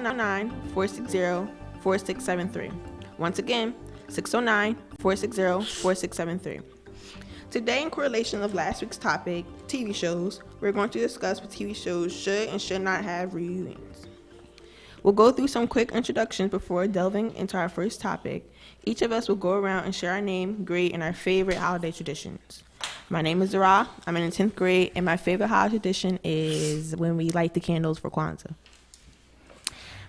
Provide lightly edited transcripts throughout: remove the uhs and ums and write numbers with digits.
609-460-4673. Once again, 609-460-4673. Today, in correlation of last week's topic, TV shows, we're going to discuss what TV shows should and should not have reunions. We'll go through some quick introductions before delving into our first topic. Each of us will go around and share our name, grade, and our favorite holiday traditions. My name is Zara. I'm in the 10th grade, and my favorite holiday tradition is when we light the candles for Kwanzaa.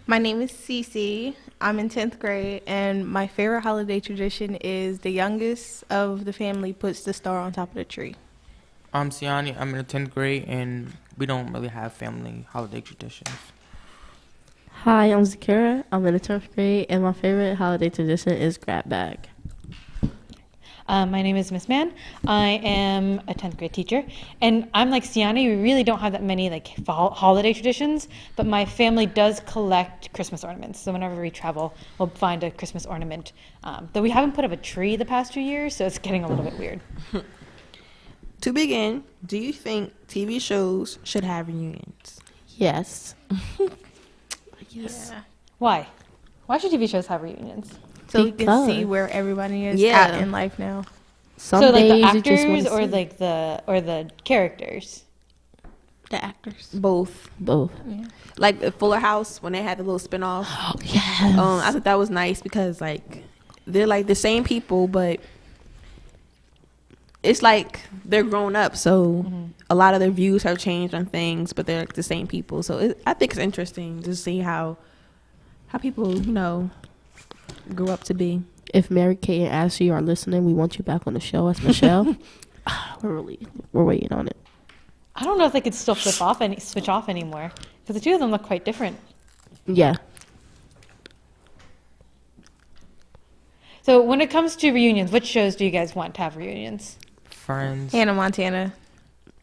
My name is Cece. I'm in 10th grade, and my favorite holiday tradition is the youngest of the family puts the star on top of the tree. I'm Siani. I'm in the 10th grade, and we don't really have family holiday traditions. Hi, I'm Zakira. I'm in the 10th grade, and my favorite holiday tradition is grab bag. My name is Miss Man. I am a 10th grade teacher, and I'm like Siani. We really don't have that many holiday traditions, but my family does collect Christmas ornaments. So whenever we travel, we'll find a Christmas ornament. Though we haven't put up a tree the past 2 years, so it's getting a little bit weird. To begin, do you think TV shows should have reunions? Yes. Yes. Yeah. Why? Why should TV shows have reunions? So we can see where everybody is at in life now. Some so like days the actors you just or like the characters? The actors. Both. both. Yeah. Like the Fuller House, when they had the little spinoff. Oh, yes. I thought that was nice because like they're like the same people, but it's like they're grown up, so a lot of their views have changed on things, but they're like the same people. So I think it's interesting to see how people, grew up to be. If Mary Kay and Ashley are listening, we want you back on the show as Michelle. We're waiting on it. I don't know if they could still switch off anymore because the two of them look quite different. Yeah. So when it comes to reunions, which shows do you guys want to have reunions? Friends. Hannah Montana.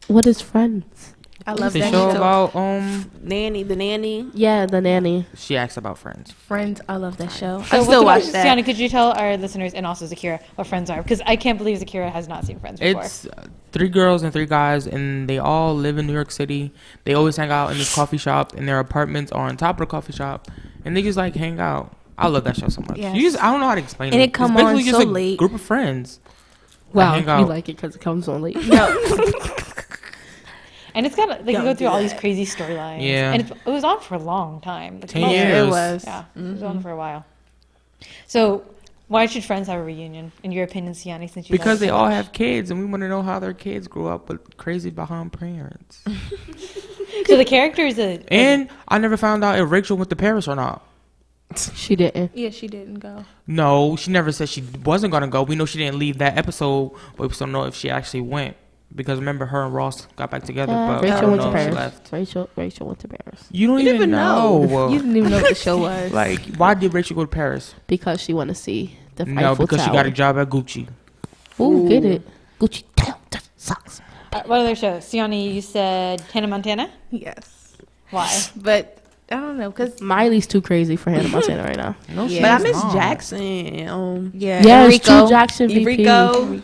What is Friends? I love The that show show. about The nanny. Yeah, the nanny. she asks about Friends. Friends. I love that show. So I still watch that. Sienna, could you tell our listeners and also Zakira what Friends are? Because I can't believe Zakira has not seen Friends before. It's 3 girls and 3 guys, and they all live in New York City. They always hang out in this coffee shop, and their apartments are on top of the coffee shop, and they just like hang out. I love that show so much. Yes. I don't know how to explain And it. it come It's basically on just so a late. group of friends. Wow, hang you out. like it because it comes on late. And it's got you Don't go do through all these that. crazy storylines. Yeah. And it was on for a long time. Like, 10 most- years. It was. Yeah, it was on for a while. So why should Friends have a reunion, in your opinion, Siani, since you Because love it they so all much? have kids, and we want to know how their kids grew up with crazy behind parents. So the characters And I never found out if Rachel went to Paris or not. She didn't. Yeah, she didn't go. No, she never said she wasn't going to go. We know she didn't leave that episode, but we still know if she actually went. Because remember, her and Ross got back together, but I Rachel don't went know to if she Paris. left. Rachel went to Paris You don't You even never know. know. You didn't even know what the show was. Like, why did Rachel go to Paris? because she want to see the No, Eiffel because Tower. she got a job at Gucci. Ooh, get it. Gucci down the socks. what other shows? Siani, you said Hannah Montana? Yes. Why? But I don't know, because Miley's too crazy for Hannah Montana right now. No, Yeah. But I she's miss not. Jackson. yeah. Yes, Rico. True Jackson BP. Rico.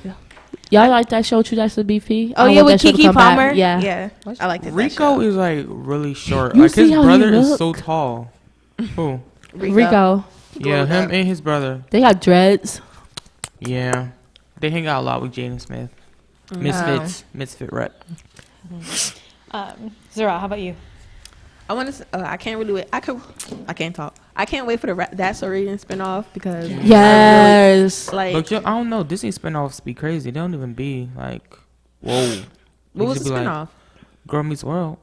Y'all like that show, True Jackson BP? Oh, I yeah, want with that show to Keke come back. Palmer. Yeah. I liked it. Rico is like really short. You Like his see how he brother is look? so tall. Who? Rico. Yeah, him and his brother. They got dreads. Yeah, they hang out a lot with Jaden Smith. Misfit rep. Zara, how about you? I want to. I can't really wait. I can't talk. I can't wait for the That's So Raven spinoff because Yes. like But I don't know. Disney spinoffs be crazy. They don't even be like, whoa. what was They the be like, spinoff? Girl Meets World.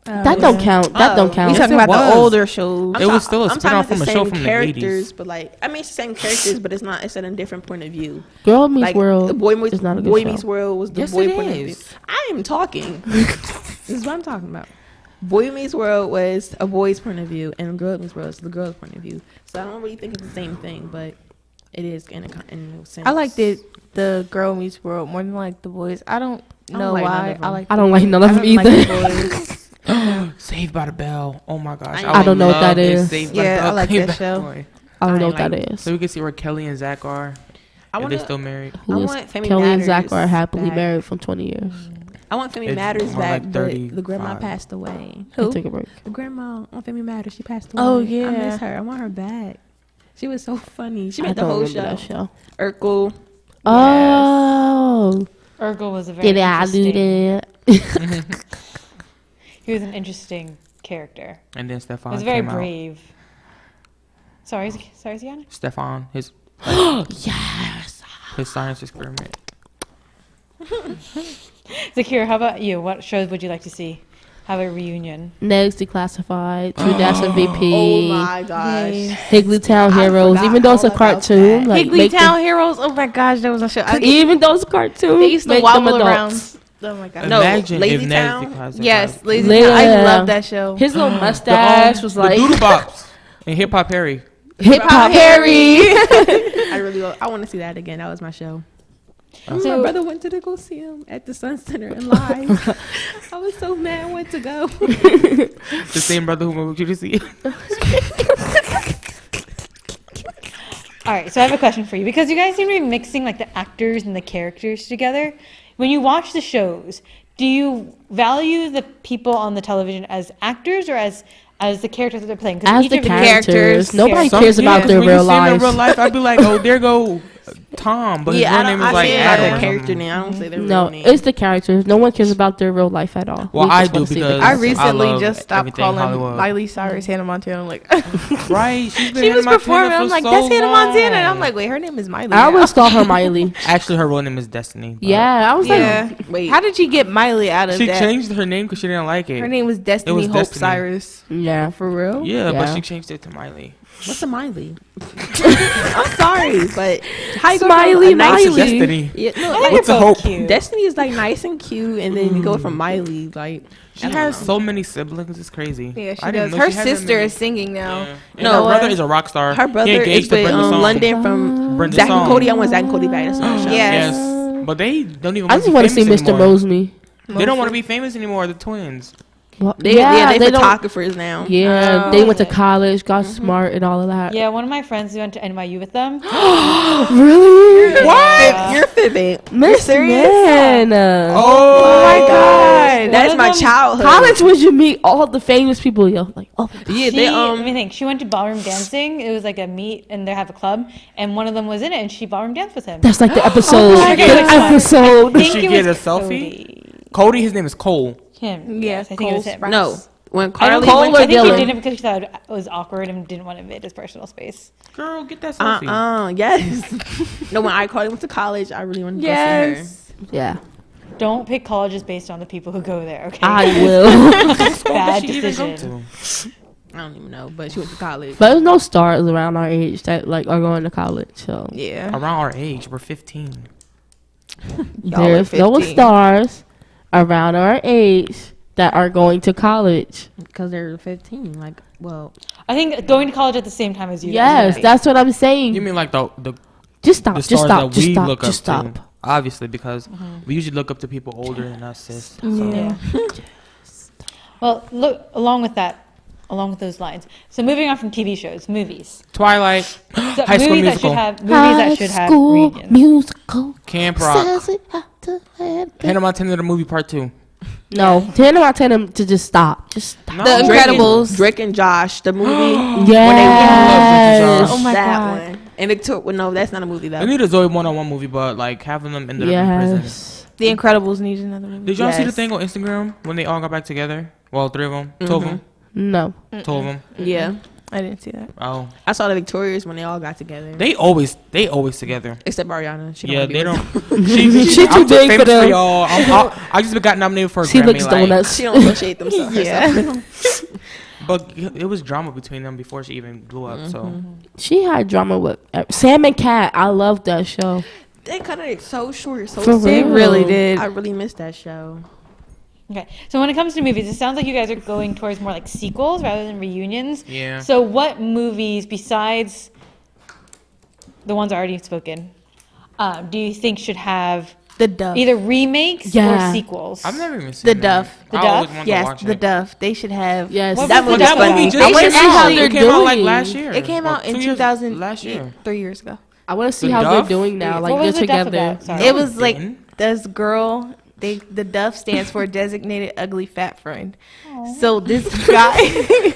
That don't count. That don't We count. We talking Yes, it about was. the older shows. It was still a I'm talking spinoff about from the a show same from the characters, 80s. but like I mean it's the same characters, but it's at a different point of view. Girl Meets Like World the Boy Meets is not a good Boy show. Meets World was the Yes, boy it point of view. is. I am talking. This is what I'm talking about. Boy Meets World was a boy's point of view, and Girl Meets World is the girl's point of view. So I don't really think it's the same thing, but it is in a sense. I liked it, the Girl Meets World, more than like the boys. I don't know like none why. of them. I don't like none of them like either. the boys. Saved by the Bell. Oh my gosh. I don't know what that love if is. Saved by Yeah, the Bell I like came that back show. on. I don't know what like- that is. So we can see where Kelly and Zach are. I If want they still married. I Who is want Family Kelly and Matters Zach are happily back. married for 20 years. I want Family It's Matters more back, like but 35. the grandma passed away. Who? Take a break. The grandma on Family Matters, she passed away. Oh, I yeah. miss her. I want her back. She was so funny. She I made the don't whole remember show. that show. Urkel. Oh, Urkel was a very did I do interesting. that? He was an interesting character. And then He Stefan was very came out. brave. Sorry, Ziana? Stefan, his Yes. science experiment. Zakira, how about you? What shows would you like to see have a reunion? Next, Declassified, True Dash and VP. Oh my gosh. Higglytown I Heroes. forgot Even though it's a all about cartoon, that. like make Higglytown Heroes. Oh my gosh, that was a show. even though it's a cartoon, They used to make them wobble around. adults. Oh my god. No, Imagine Lazy if Town? Ned declassified. Yes, Lazy Later. Town. I love that show. His little mustache was like the Doodle Bops and Hip Hop Harry. Hip Hop Harry. I want to see that again. That was my show. So- My brother went to go see him at the Sun Center and live. I was so mad. I went to go. The same brother who moved you to see. All right, so I have a question for you because you guys seem to be mixing like the actors and the characters together. When you watch the shows, do you value the people on the television as actors or as the characters that they're playing? 'Cause As each the of characters, nobody Some- cares yeah, about 'cause their when you real see them in lives. real life, I'd be like, oh, there go Tom, but his Yeah, real I name don't. is I like say Adam. their or character something. name. I don't say their No, real name. it's the characters. No one cares about their real life at all. Well, We I just do wanna see the because I characters. recently love just stopped everything calling Hollywood. Miley Cyrus Hannah Montana. I'm like, Right, she's been she in was Montana performing. for I'm like, so that's Hannah Montana, and I'm long. like, wait, her name is Miley. I now. always call her Miley. Actually, her real name is Destiny. but Yeah, I was Yeah. Wait. How did you get Miley out of she that? changed her name because she didn't like it. Her name was Destiny Hope Destiny. Cyrus. like, yeah. For real? Yeah, but Yeah. she changed it to Miley. What's a Miley? I'm sorry, but how you go Smiley from a nice Miley. Destiny. Yeah, no, I think like, What's they're a both hope? cute. Destiny is like nice and cute, and then you go from Miley like She I don't has know. so many siblings. It's crazy. Yeah, she I didn't does. know Her she had that sister many. is singing now. Yeah. And No, her brother what? is a rock star. Her brother he engaged is to with Brenda Song. London from Brenda Zack and Song. Cody. I want Zack and Cody back. That's my show. Yeah. Yes, but they don't even. I just want want to see Mr. Anymore. Mosby. They don't want to be famous anymore. The twins. Well, They they don't. photographers now. Yeah, Oh. they went to college, got smart, and all of that. Yeah, one of my friends went to NYU with them. Really? What? You're fibbing. Miss Man. Oh my God. That is One my of them- childhood. College was you meet all the famous people. Yo, like, oh, Yeah, She, they let me think. She went to ballroom dancing. It was like a meet, and they have a club, and one of them was in it, and she ballroom danced with him. that's like the episode. my the God. episode. I think she it get was a selfie? Cody. Cody, his name is Cole. Him. Yeah, Yes, I think it was Cole him. Sprouse. No, when I don't Carly Cole went or I think Dylan? he did it because she thought it was awkward and didn't want to invade his personal space. Girl, get that selfie. yes. No, when Carly went to college, I really wanted to Yes. Yeah, Don't pick colleges based on the people who go there, okay? I will. Bad She even go decision. to? see her. I don't even know, but she went to college. But there's no stars around our age that like are going to college. So Yeah. Around our age, we're 15. Y'all are there's no 15. stars around our age that are going to college. Because they're 15. Like, well, I think going to college at the same time as you. Yes, guys. that's what I'm saying. You mean like the Just stop. the Just stars stop. that Just we stop. look Just up stop. to? Obviously, because we usually look up to people older than us, sis. So. Yeah. Well, look along with that, along with those lines. So moving on from TV shows, movies. Twilight, So High School movies Musical, that should have School reunions. musical. Camp Rock, Says it had to have been- Hannah Montana the movie part 2. No, tell them to just stop. Just stop. No. The Drake and- Incredibles. Drake and Josh, the movie. Yes. Oh my that God. one. And Victoria, well, no, that's not a movie They though. need a Zoe 101 movie, but like having them ended up in prison. Yes. The Incredibles needs another movie. Did y'all see the Yes. thing on Instagram when they all got back together? Well, 3 of them, 2 of them, No. 2 of them. Yeah, I didn't see that. Oh, I saw the Victorias when they all got together. they always together. Except Ariana. She don't Yeah, wanna be they with don't. them. She too I'm big famous for them. y'all. I just got nominated for a She Grammy. licks like, donuts. She don't associate themselves. Yeah. But it was drama between them before she even blew up. So She had drama with Sam and Cat. I love that show. They cut it so short, so For soon. They real. really did. I really missed that show. Okay, so when it comes to movies, it sounds like you guys are going towards more like sequels rather than reunions. yeah. So what movies besides the ones already spoken do you think should have The Duff. either remakes Yeah. or sequels? I've never even seen The that. Duff. The I always Duff? wanted to Yes, watch The it. Duff. They should have. Yes. What That was movie the was Duff funny. about? just I wanna came see how out. they're It came out like doing. last year. It came Or out in 2 years 2000. last year. 3 years ago. I want to see The how Duff? they're doing now. Like What they're was The Duff together. about? Sorry. It was like didn't. this girl The DUF stands for Designated Ugly Fat Friend. So this guy,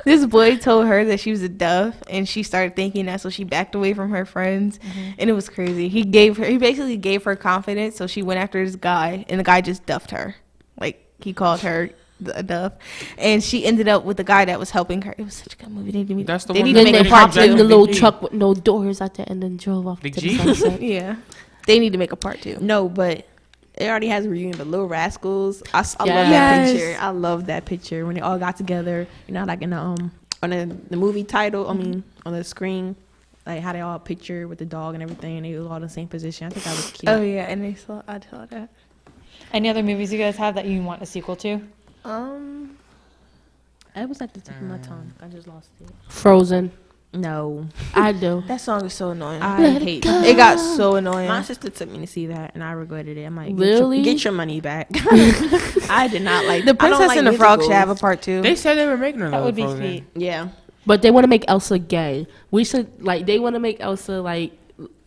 this boy told her that she was a DUF, and she started thinking that, so she backed away from her friends, and it was crazy. He basically gave her confidence, so she went after this guy, and the guy just duffed her. Like, he called her a duff, and she ended up with the guy that was helping her. It was such a good movie. That's the they one need that to make Then a they part popped in two. the little Big G. truck with no doors at the end and drove off Big to G? the sunset. Yeah, they need to make a part two. No, but it already has a reunion. The Little Rascals. I love Yes. that picture. I love that picture when they all got together. You know, like in the on the movie title. I mean, on the screen, like how they all picture with the dog and everything. And they was all in the same position. I think that was cute. Oh yeah, and I saw that. Any other movies you guys have that you want a sequel to? It was at the tip of my tongue. I just lost it. Frozen. No, I do. That song is so annoying. I hate that. It got so annoying. My sister took me to see that, and I regretted it. I'm like, Really? get your money back. I did not like The I don't Princess like and the Frog should musicals. have a part two. They said they were making another That would be Frozen. sweet. Yeah, But they want to make Elsa gay. We should, like, they want to make Elsa, like,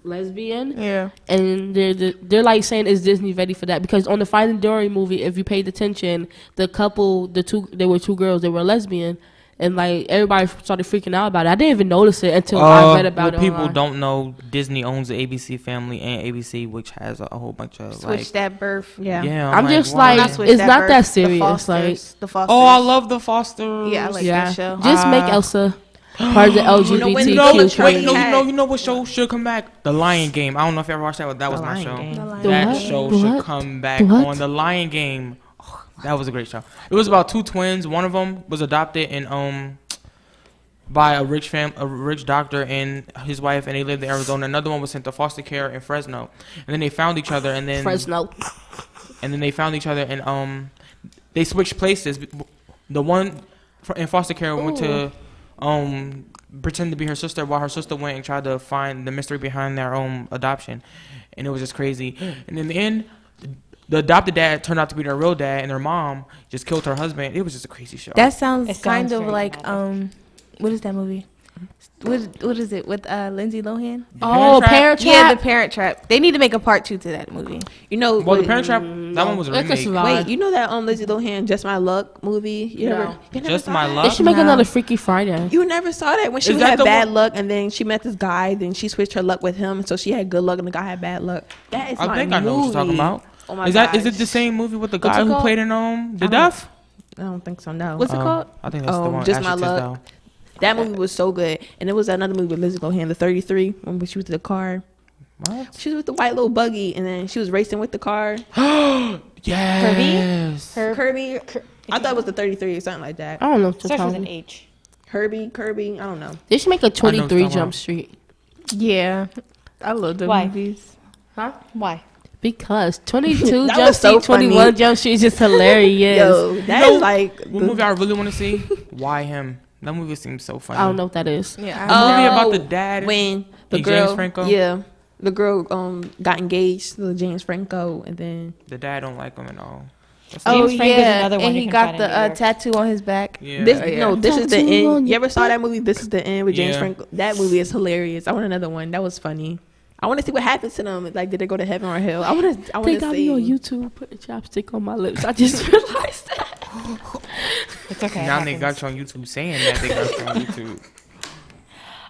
lesbian. Yeah. And they're like saying, is Disney ready for that? Because on the Finding Dory movie, if you paid attention, the couple, there were two girls, they were lesbian. And, like, everybody started freaking out about it. I didn't even notice it until I read about it people online. don't know, Disney owns the ABC family and ABC, which has a whole bunch of Switch that birth. yeah. Yeah, I'm just why? like, Switch it's not birth. that serious. The Like, Fosters. The Fosters. Oh, I love the Fosters. Yeah, I like yeah, that show. just make Elsa part of the LGBTQ. You No, wait, Charlie no, had- you know what show should come back? The Lion Game. I don't know if you ever watched that, but that was The my Lion show. Game. The Lion That Game. show The should what? come back The what? on The Lion Game. Oh, that was a great show. It was about two twins. One of them was adopted and by a rich doctor and his wife, and they lived in Arizona. Another one was sent to foster care in Fresno, and then they found each other, and then Fresno. they found each other, and they switched places. The one in foster care went to pretend to be her sister, while her sister went and tried to find the mystery behind their adoption, and it was just crazy. And in the end, the adopted dad turned out to be their real dad, and their mom just killed her husband. It was just a crazy show. That sounds It kind sounds of very like dramatic. what is that movie? What is it with Lindsay Lohan? Oh, Parent Trap. Yeah, The Parent Trap. They need to make a part two to that movie. You know, Well, the wait, Parent Trap, that one was a That's remake. just live. wait, you know that Lizzie Lohan Just My Luck movie? You No. never Just saw My that? Luck? They should make No. another Freaky Friday. You never saw that when she Is that had the bad one- luck, and then she met this guy. Then she switched her luck with him, so she had good luck, and the guy had bad luck. That is I my think I know what you're talking movie. about. Oh my Is it gosh. the same movie with the What's guy it who called? played in The I don't- Duff? I don't think so. No. What's it called? I think that's the one. Just Ashley My Luck. Tisdale. That movie was so good, and there was another movie with Lizzie Lohan, The 33, when she was in the car. What? She was with the white little buggy, and then she was racing with the car. Yes. Kirby. I thought it was the 33 or something like that. I don't know. What you're Starts with talking an H. Kirby. I don't know. They should make a what 23 you're talking Jump about. Street. Yeah, I love the Why? movies. Huh? Why? Because 22 That Jump was so Street, 21 funny. Jump Street is just hilarious. Yo, that You is know like What movie I really want to see? Why him? That movie seems so funny. I don't know what that is. Yeah, The I movie Oh, about the dad when the and girl, James Franco? yeah, the girl got engaged to James Franco, and then The dad don't like him at all. That's Oh James Franco's yeah, another one and you he can got find the in New York. tattoo on his back. Yeah. this yeah. no, this is the Tattoo on end. You your ever saw that movie? This is the end with James Yeah. Franco. That movie is hilarious. I want another one. That was funny. I want to see what happens to them. Like, did they go to heaven or hell? I want They to got see. me on YouTube putting chapstick on my lips. I just realized that. It's okay. it Now they happens. got you on YouTube saying that they got you on YouTube.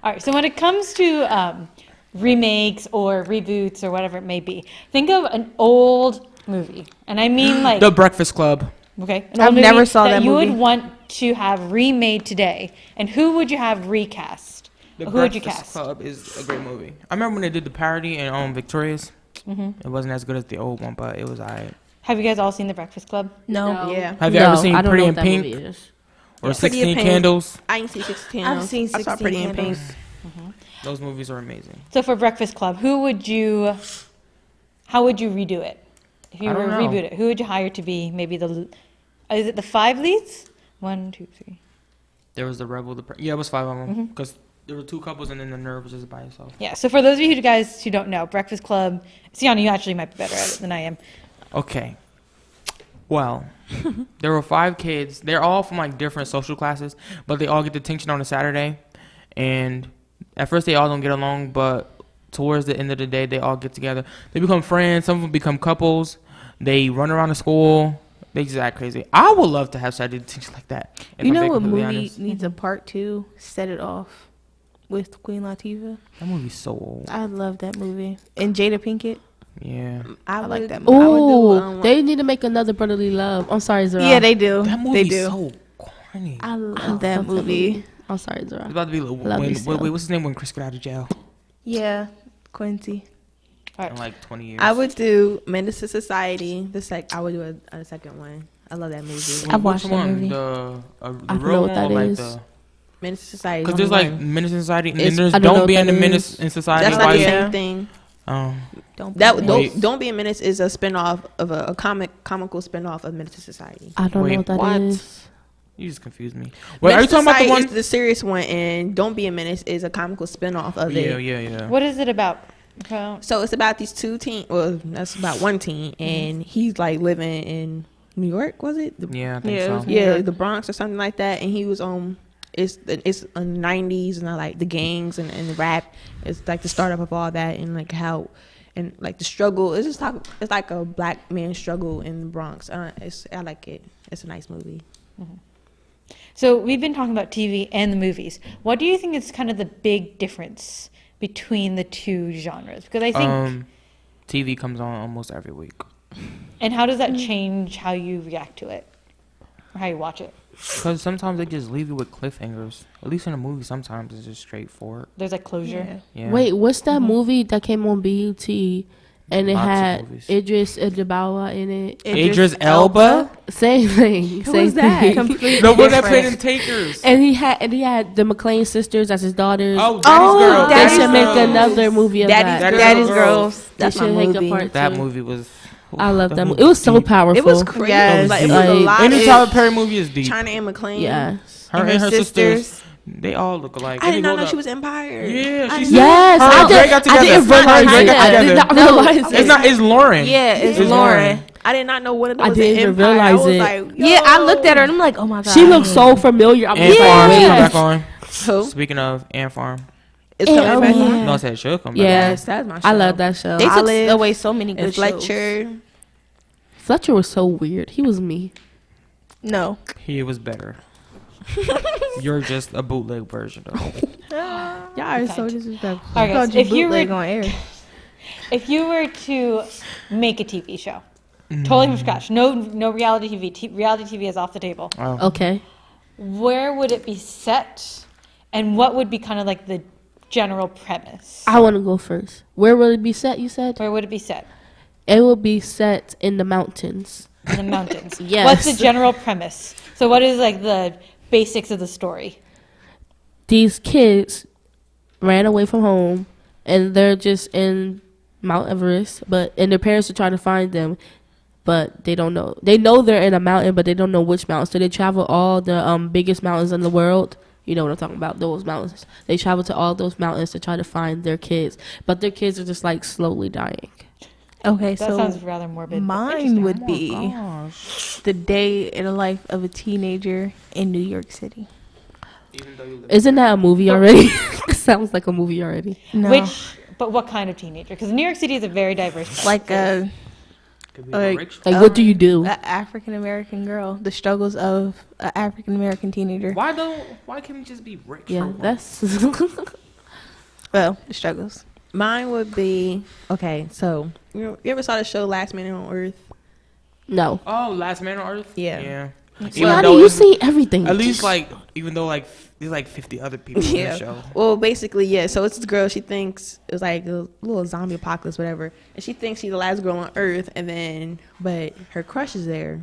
All right. So when it comes to remakes or reboots or whatever it may be, think of an old movie, and I mean like The Breakfast Club. okay, an I've old movie never saw that you movie. would want to have remade today, and who would you have recast? The Who would you Breakfast cast? Club is a great movie. I remember when they did the parody in Victorious. Mm-hmm. It wasn't as good as the old one, but it was alright. Have you guys all seen The Breakfast Club? No, Yeah, Have you ever seen I don't Pretty know in what that Pink movie is. or Yeah. Pretty in 16 Pink. Candles? I ain't seen 16. I've seen I saw 16 Pretty in Pink. Candles. Those movies are amazing. So for Breakfast Club, how would you redo it? If you I were to don't know. reboot it, who would you hire to be maybe is it the 5 leads? 1, 2, 3. There was the Rebel. Yeah, it was 5 of them. Mm-hmm. Because there were 2 couples and then the Nerve was just by himself. Yeah, so for those of you guys who don't know, Breakfast Club, Sienna, you actually might be better at it than I am. Okay. Well, there were 5 kids. They're all from like different social classes, but they all get detention on a Saturday. And at first they all don't get along, but towards the end of the day, they all get together. They become friends. Some of them become couples. They run around the school. They just act crazy. I would love to have Saturday detention like that. if You I'm know being what completely movie honest. needs a part 2? Set It Off with Queen Latifah. That movie's so old. I love that movie. And Jada Pinkett. Yeah. I like would- that movie. I would do, Oh, they need to make another Brotherly Love. I'm sorry, Zara. Yeah, they do. That They movie's do. so corny. I love that movie. I'm sorry, Zara. It's about to be Love when, you still. wait, what's his name when Chris got out of jail? Yeah, Quincy. In like 20 years. I would do Menace to Society. I would do a second one. I love that movie. I've watched Which that one? movie. The I don't real know what one that or like is. the... Menace to Society. Because there's only like one. Menace in Society and It's- then there's I don't know Don't Be what in the that Menace is. in Society. That's not the Yeah. same thing. Don't be That mad. Wait. Don't Be a Menace is a spinoff of a comical spinoff of Menace to Society. I don't Wait, know what that is. what? You just confused me. Wait, are you Menace to talking about the Society one? is the serious one, and Don't Be a Menace is a comical spinoff of Yeah, it. yeah. What is it about? So it's about these two teen. Well, that's about one teen, and he's like living in New York. Was it? Yeah, I think Yeah, it so. was New Yeah, York. the Bronx or something like that. And he was it's in the 90s, and I like the gangs and the rap. It's like the startup of all that, and like how and like the struggle. It's like a black man's struggle in the Bronx. I like it. It's a nice movie. So we've been talking about TV and the movies. What do you think is kind of the big difference between the two genres? Because I think, TV comes on almost every week. and how does that change how you react to it or how you watch it? Because sometimes they just leave you with cliffhangers. At least in a movie, sometimes it's just straightforward. There's like closure. Yeah. Wait, what's that movie that came on BET and it Lots of had movies. Idris Elba in it? Idris Elba? Same thing. Who Same was that? thing. Completely The one that different. played in Takers. And he had the McLean sisters as his daughters. Oh, Daddy's Oh, Girl. They Daddy's should make Girl. another movie of Daddy's that. Daddy's Daddy's Girl. Girls. That's They my should make a movie. part That two. movie was... I love that movie. movie It was so deep. powerful. It was crazy. Yes. Like, it was a Like, lot. Any of Tyler Perry movie is deep. China and McLean. Yes. Her and her sisters, they all look alike. I They did not go know up- she was Empire. Yeah, she's Yes, her I and Dre did. got I together. didn't realize Her and Dre got that. I did together. not No, realize It's it. not. It's Lauren. Yeah, it's It's Lauren. I did not know what it I was. didn't Empire. realize I was it. like, Yeah, I yo. looked at her and I'm like, oh my god. She looks so familiar. I'm Ant like, Farm wait. should come back on. Who? Speaking of Ant Farm, It's coming Oh, back. yeah. no, I said it should come back. Yeah. Yes, that's my show. I love that show. They took Olive away so many good And shows. Fletcher. Fletcher was so weird. He was me. No. He was better. You're just a bootleg version of it. Y'all are so disrespectful. All right, guys, Called you if you bootleg were on air. if you were to make a TV show, totally from scratch, no reality TV, reality TV is off the table. Oh. Okay. Where would it be set, and what would be kind of like the general premise? I want to go first. Where will it be set, you said? Where would it be set? It will be set in the mountains. In the mountains. Yes. What's the general premise? So what is like the basics of the story? These kids ran away from home and they're just in Mount Everest, and their parents are trying to find them, but they don't know. They know they're in a mountain, but they don't know which mountain. So they travel all the biggest mountains in the world. You know what I'm talking about, those mountains. They travel to all those mountains to try to find their kids, but their kids are just like slowly dying. Okay, That so sounds rather morbid. but mine interesting. would be the day in the life of a teenager in New York City. Isn't that a movie already? Sounds like a movie already. No. But what kind of teenager? Because New York City is a very diverse place. Like a Like, what do you do? African American girl, the struggles of an African American teenager. Why can't we just be rich? Yeah, for that's Well, the struggles. Mine would be okay. So you ever saw the show Last Man on Earth? no. Oh, Last Man on Earth. Yeah. Yeah. So how do you see everything? At least even though there's like 50 other people in the show. Well, basically, yeah. So it's this girl. She thinks it was like a little zombie apocalypse, whatever, and she thinks she's the last girl on Earth. And then, but her crush is there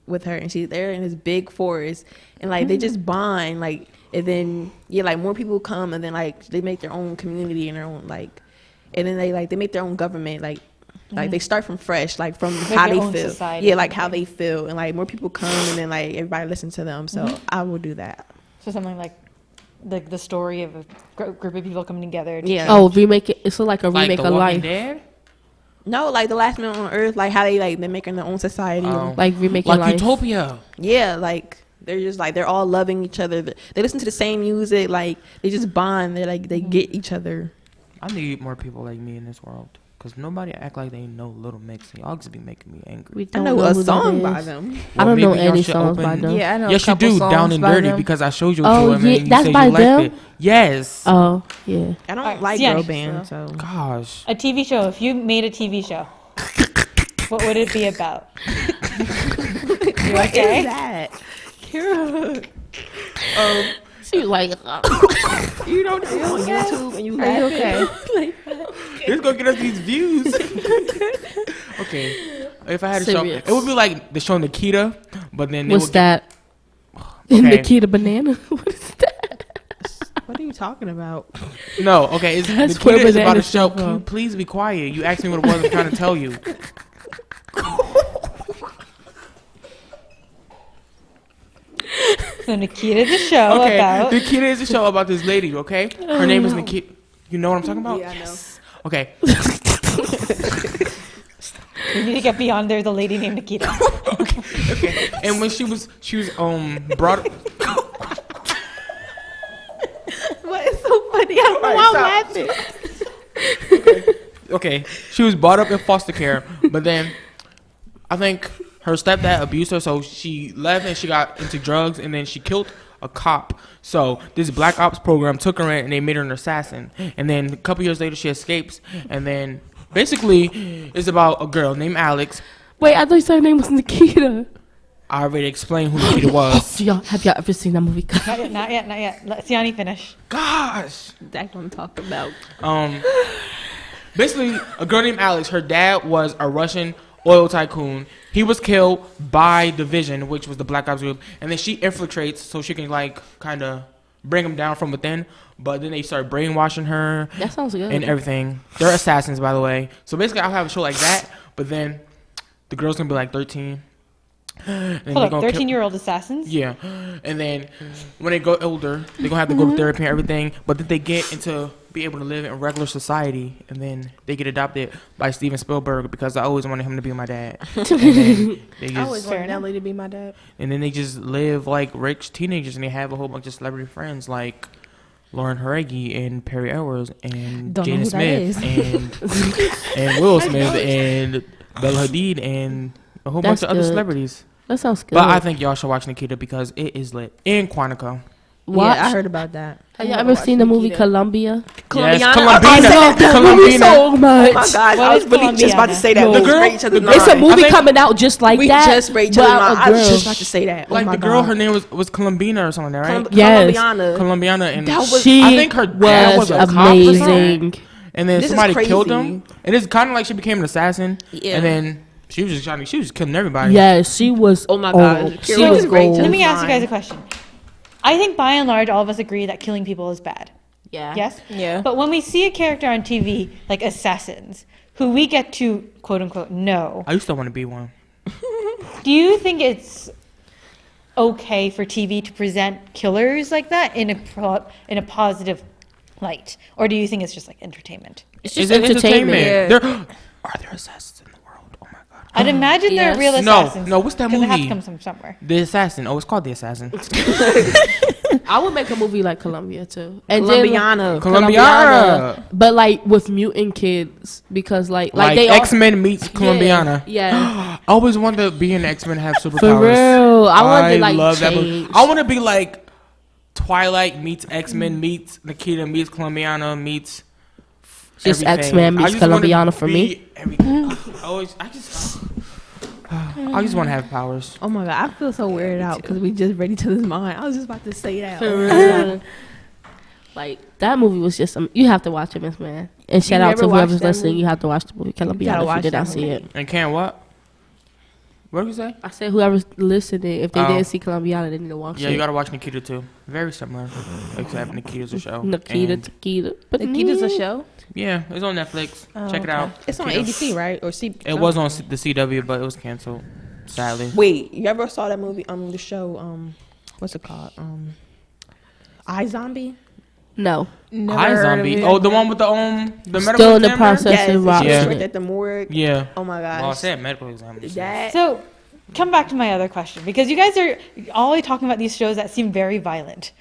with her, and she's there in this big forest, and like they just bond, like, and then like more people come, and then like they make their own community and their own and then they make their own government, like they start from fresh, like from how their they own feel, society. yeah, like how they feel, and like more people come, and then like everybody listens to them. So I will do that. So something like the story of a group of people coming together. Yeah. Oh, remake it. It's like a Like remake The of Walking life. Dead? No, like the Last Man on Earth, like how they're making their own society. Oh. Like remaking Like life. Utopia. Yeah, like they're just like they're all loving each other. They listen to the same music. Like they just bond. They get each other. I need more people like me in this world. Cause nobody act like they know Little Mix. Y'all just be making me angry. We I don't know know a who that song is. by them. I don't know maybe y'all any should songs by open- them. Yeah, I know. Yes, a you couple do. songs Down and by Dirty them. because I showed you. Oh, to and yeah, you that's said by you liked them? it. Yes. Oh, yeah. I don't Alright, like Sienna. girl band, so Gosh. A TV show. If you made a TV show, what would it be about? You okay? that? She was like, You don't see on YouTube and you are you laughing. okay? Let's go get us these views. Okay. If I had a show, Serious. it would be like the show Nikita, but then they What's would get- that? Okay. Nikita Banana? What is that? What are you talking about? No, okay. It's, That's Nikita where is about a Banana show. come Can you from. please be quiet? You asked me what it was. I'm trying to tell you. So Nikita's a show Okay, about. Nikita is a show about this lady. Okay, her name is Nikita. You know what I'm talking about? Yeah, I know. Okay. We need to get beyond there. The lady named Nikita. Okay. And when she was brought. What is so funny? I don't know why I'm laughing. Okay, she was brought up in foster care, but then I think her stepdad abused her, so she left and she got into drugs, and then she killed a cop. So this black ops program took her in, and they made her an assassin. And then a couple years later, she escapes, and then basically it's about a girl named Alex. Wait, I thought you said her name was Nikita. I already explained who Nikita was. Have y'all ever seen that movie? Not yet. Let Siani finish. Gosh. That's what I'm talking about. Basically, a girl named Alex, her dad was a Russian oil tycoon. He was killed by Division, which was the Black Ops group. And then she infiltrates so she can, like, kind of bring him down from within. But then they start brainwashing her That sounds good. and everything. They're assassins, by the way. So basically, I'll have a show like that. But then the girl's going to be, like, 13. And Hold they're up, gonna kill- 13-year-old assassins? Yeah. And then when they go older, they're going to have to go to therapy and everything. But then they get into be able to live in regular society. And then they get adopted by Steven Spielberg because I always wanted him to be my dad. And then they I always just, wanted Nelly to be my dad. and then they just live like rich teenagers. And they have a whole bunch of celebrity friends like Lauren Haregi and Perry Elwes and Don't know Jaden who that Smith and Will Smith and Bella Hadid and a whole bunch That's of other good. celebrities. That sounds good. But I think y'all should watch Nikita because it is lit. And Quantico. Watch. Yeah, I heard about that. Have y'all ever seen the movie Columbia? Yes, Colombiana? Colombina. So much. Oh my God, What I was is really just about to say that. Colombiana? We The girl- just read each other's the- It's a mind. movie I think- coming out just like We that. just read each other's but mind. a I was girl. just about to say that. Like oh my the girl, God. her name was Colombina or something, right? Yes. Colombiana. Colombiana, and That was- She I think her dad was a cop or something. amazing. And then This is somebody killed crazy. him. And it's kind of like she became an assassin. Yeah. And then she was just killing everybody. Yes, she was. Oh my God. She Kira was was great, gold. too. Let me ask you Fine. guys a question. I think by and large, all of us agree that killing people is bad. Yeah. Yes? Yeah. But when we see a character on TV, like assassins, who we get to, quote unquote, know, I used to want to be one. do you think it's okay for TV to present killers like that in a positive light? Or do you think it's just like entertainment? It's just It's entertainment. Yeah. There, are there assassins in the world? Oh my God. I'd imagine Yes. they're real No, assassins. no, what's that 'cause They have to movie? come from somewhere. The Assassin. Oh, it's called The Assassin. I would make a movie like Columbia too. And Colombiana. Colombiana. But like with mutant kids because like Like they all- X-Men meets Colombiana. Yeah. I always wanted to be an X-Men and have superpowers. For real. I wanted to like love that movie. change. I want to be like Twilight meets X-Men meets Nikita meets Colombiana meets Just everything. X-Men meets I just wanna Colombiana for be me. everything. I just want to have powers. Oh my God, I feel so weirded out because we just read each other's mind. I was just about to say that. For real. Like that movie was just you have to watch it, Miss Man. And shout out never to watched whoever's that listening. movie? You have to watch the movie Columbia gotta if you watch did that not see movie. it. And can what? What did you say? I said whoever's listening, if they Oh. didn't see Colombiana, they need to watch Yeah, it. you gotta watch Nikita too. Very similar, except Nikita's a show. Nikita, And Tequila. But Nikita's a show. yeah, it's on Netflix. Check it out. It's on Nikita. ABC, right? Or C. It was on the CW, but it was canceled. Sadly. Wait, you ever saw that movie? The show. What's it called? iZombie. No. Never Hi heard of Zombie. it. Oh, the one with the medical Still in the examiner? process Yes, of she watching was Yeah. worked it. at the morgue. Yeah. Oh my gosh. Well, I said medical examiner. That. So, come back to my other question because you guys are always talking about these shows that seem very violent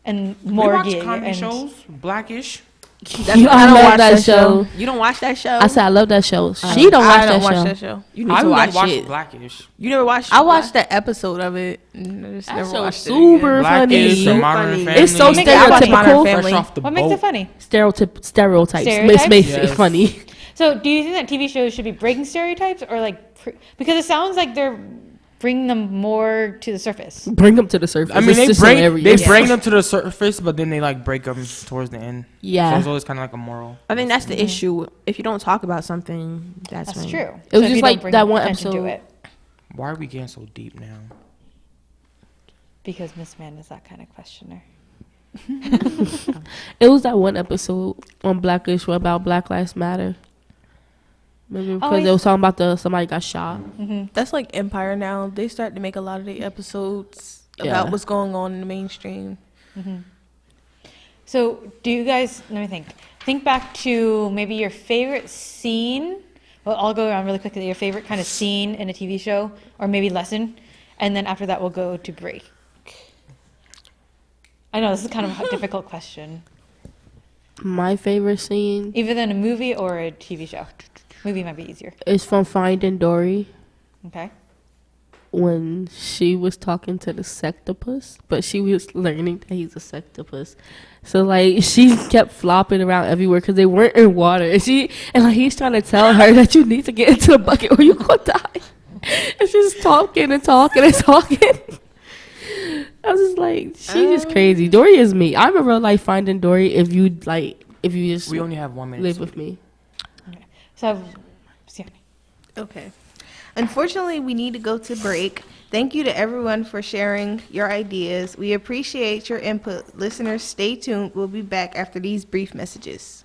and We morgy watch comedy and shows, Blackish. I love that show. You don't watch that show? I said I love that show. She don't watch that show. You need I to watch watch it. Blackish. You never watched? I watched the episode of it. And I just That never show's watched it super again. Blackish, funny. or Modern Funny. Family. It's so Make it- I watch Modern stereotypical. Family. Fresh off the What makes boat. it funny? Stereotypes. Stereotypes? Makes it Yes. funny. So, do you think that TV shows should be breaking stereotypes, or like because it sounds like they're bringing them more to the surface? Bring them to the surface. I mean, It's they just bring hilarious. them to the surface, but then they like break them towards the end. So Yeah. it's always kind of like a moral. I think that's the issue. If you don't talk about something, that's That's when- true. It was So if just you don't like bring that one attention to episode. it, Why are we getting so deep now? because Miss Man is that kind of questioner. It was that one episode on Blackish about Black Lives Matter. Maybe because they was talking about somebody got shot. That's like Empire now. They start to make a lot of the episodes Yeah. about what's going on in the mainstream. So, do you guys? Let me think. Think back to maybe your favorite scene. Well, I'll go around really quickly. Your favorite kind of scene in a TV show, or maybe lesson, and then after that we'll go to break. I know this is kind of a difficult question, My favorite scene either in a movie or a TV show. Movie might be easier. is from Finding Dory Okay. when she was talking to the sectopus, but she was learning that he's a sectopus. So like she kept flopping around everywhere because they weren't in water, and like he's trying to tell her that you need to get into the bucket or you gonna die. And she's talking and talking and talking. I was just like, she's just crazy. Dory is me. I remember like Finding Dory. If you just We only have 1 minute. live with me. So, Siani. Okay. Unfortunately, we need to go to break. Thank you to everyone for sharing your ideas. We appreciate your input. Listeners, stay tuned. We'll be back after these brief messages.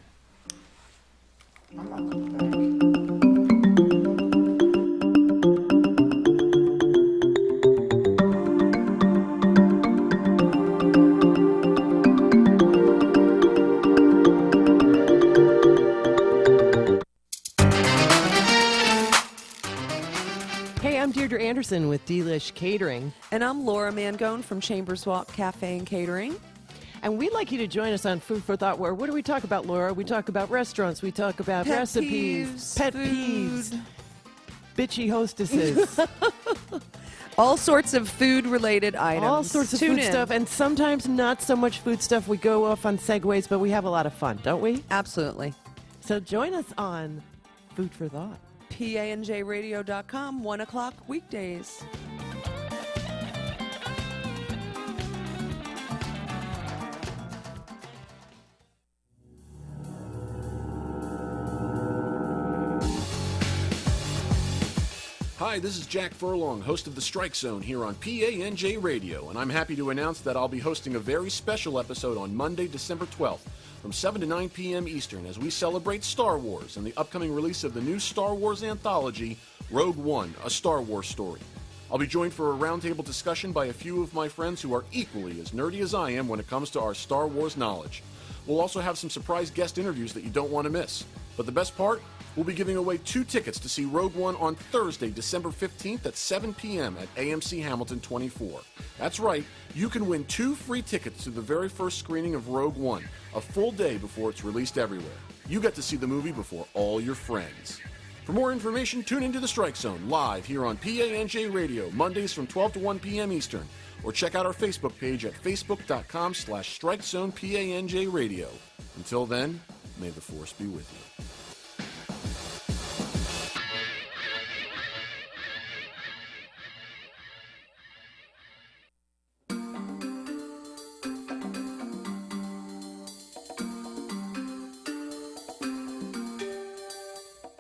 Hey, I'm Deirdre Anderson with Delish Catering, And I'm Laura Mangone from Chambers Walk Cafe and Catering. and we'd like you to join us on Food for Thought, where what do we talk about, Laura? We talk about restaurants, we talk about Pet recipes, peeves, pet food. peeves, bitchy hostesses, All sorts of food-related items. all sorts of Tune food in. stuff, and sometimes not so much food stuff. We go off on segues, but we have a lot of fun, don't we? Absolutely. So join us on Food for Thought. PANJradio.com, 1 o'clock weekdays. Hi, this is Jack Furlong, host of The Strike Zone here on PANJ Radio, and I'm happy to announce that I'll be hosting a very special episode on Monday, December 12th from 7 to 9 p.m. Eastern as we celebrate Star Wars and the upcoming release of the new Star Wars anthology, Rogue One, A Star Wars Story. I'll be joined for a roundtable discussion by a few of my friends who are equally as nerdy as I am when it comes to our Star Wars knowledge. We'll also have some surprise guest interviews that you don't want to miss. But the best part? We'll be giving away 2 tickets to see Rogue One on Thursday, December 15th at 7 p.m. at AMC Hamilton 24. That's right, you can win 2 free tickets to the very first screening of Rogue One, a full day before it's released everywhere. You get to see the movie before all your friends. For more information, tune into The Strike Zone live here on PANJ Radio, Mondays from 12 to 1 p.m. Eastern, or check out our Facebook page at facebook.com/StrikeZonePANJ Radio. Until then, may the Force be with you.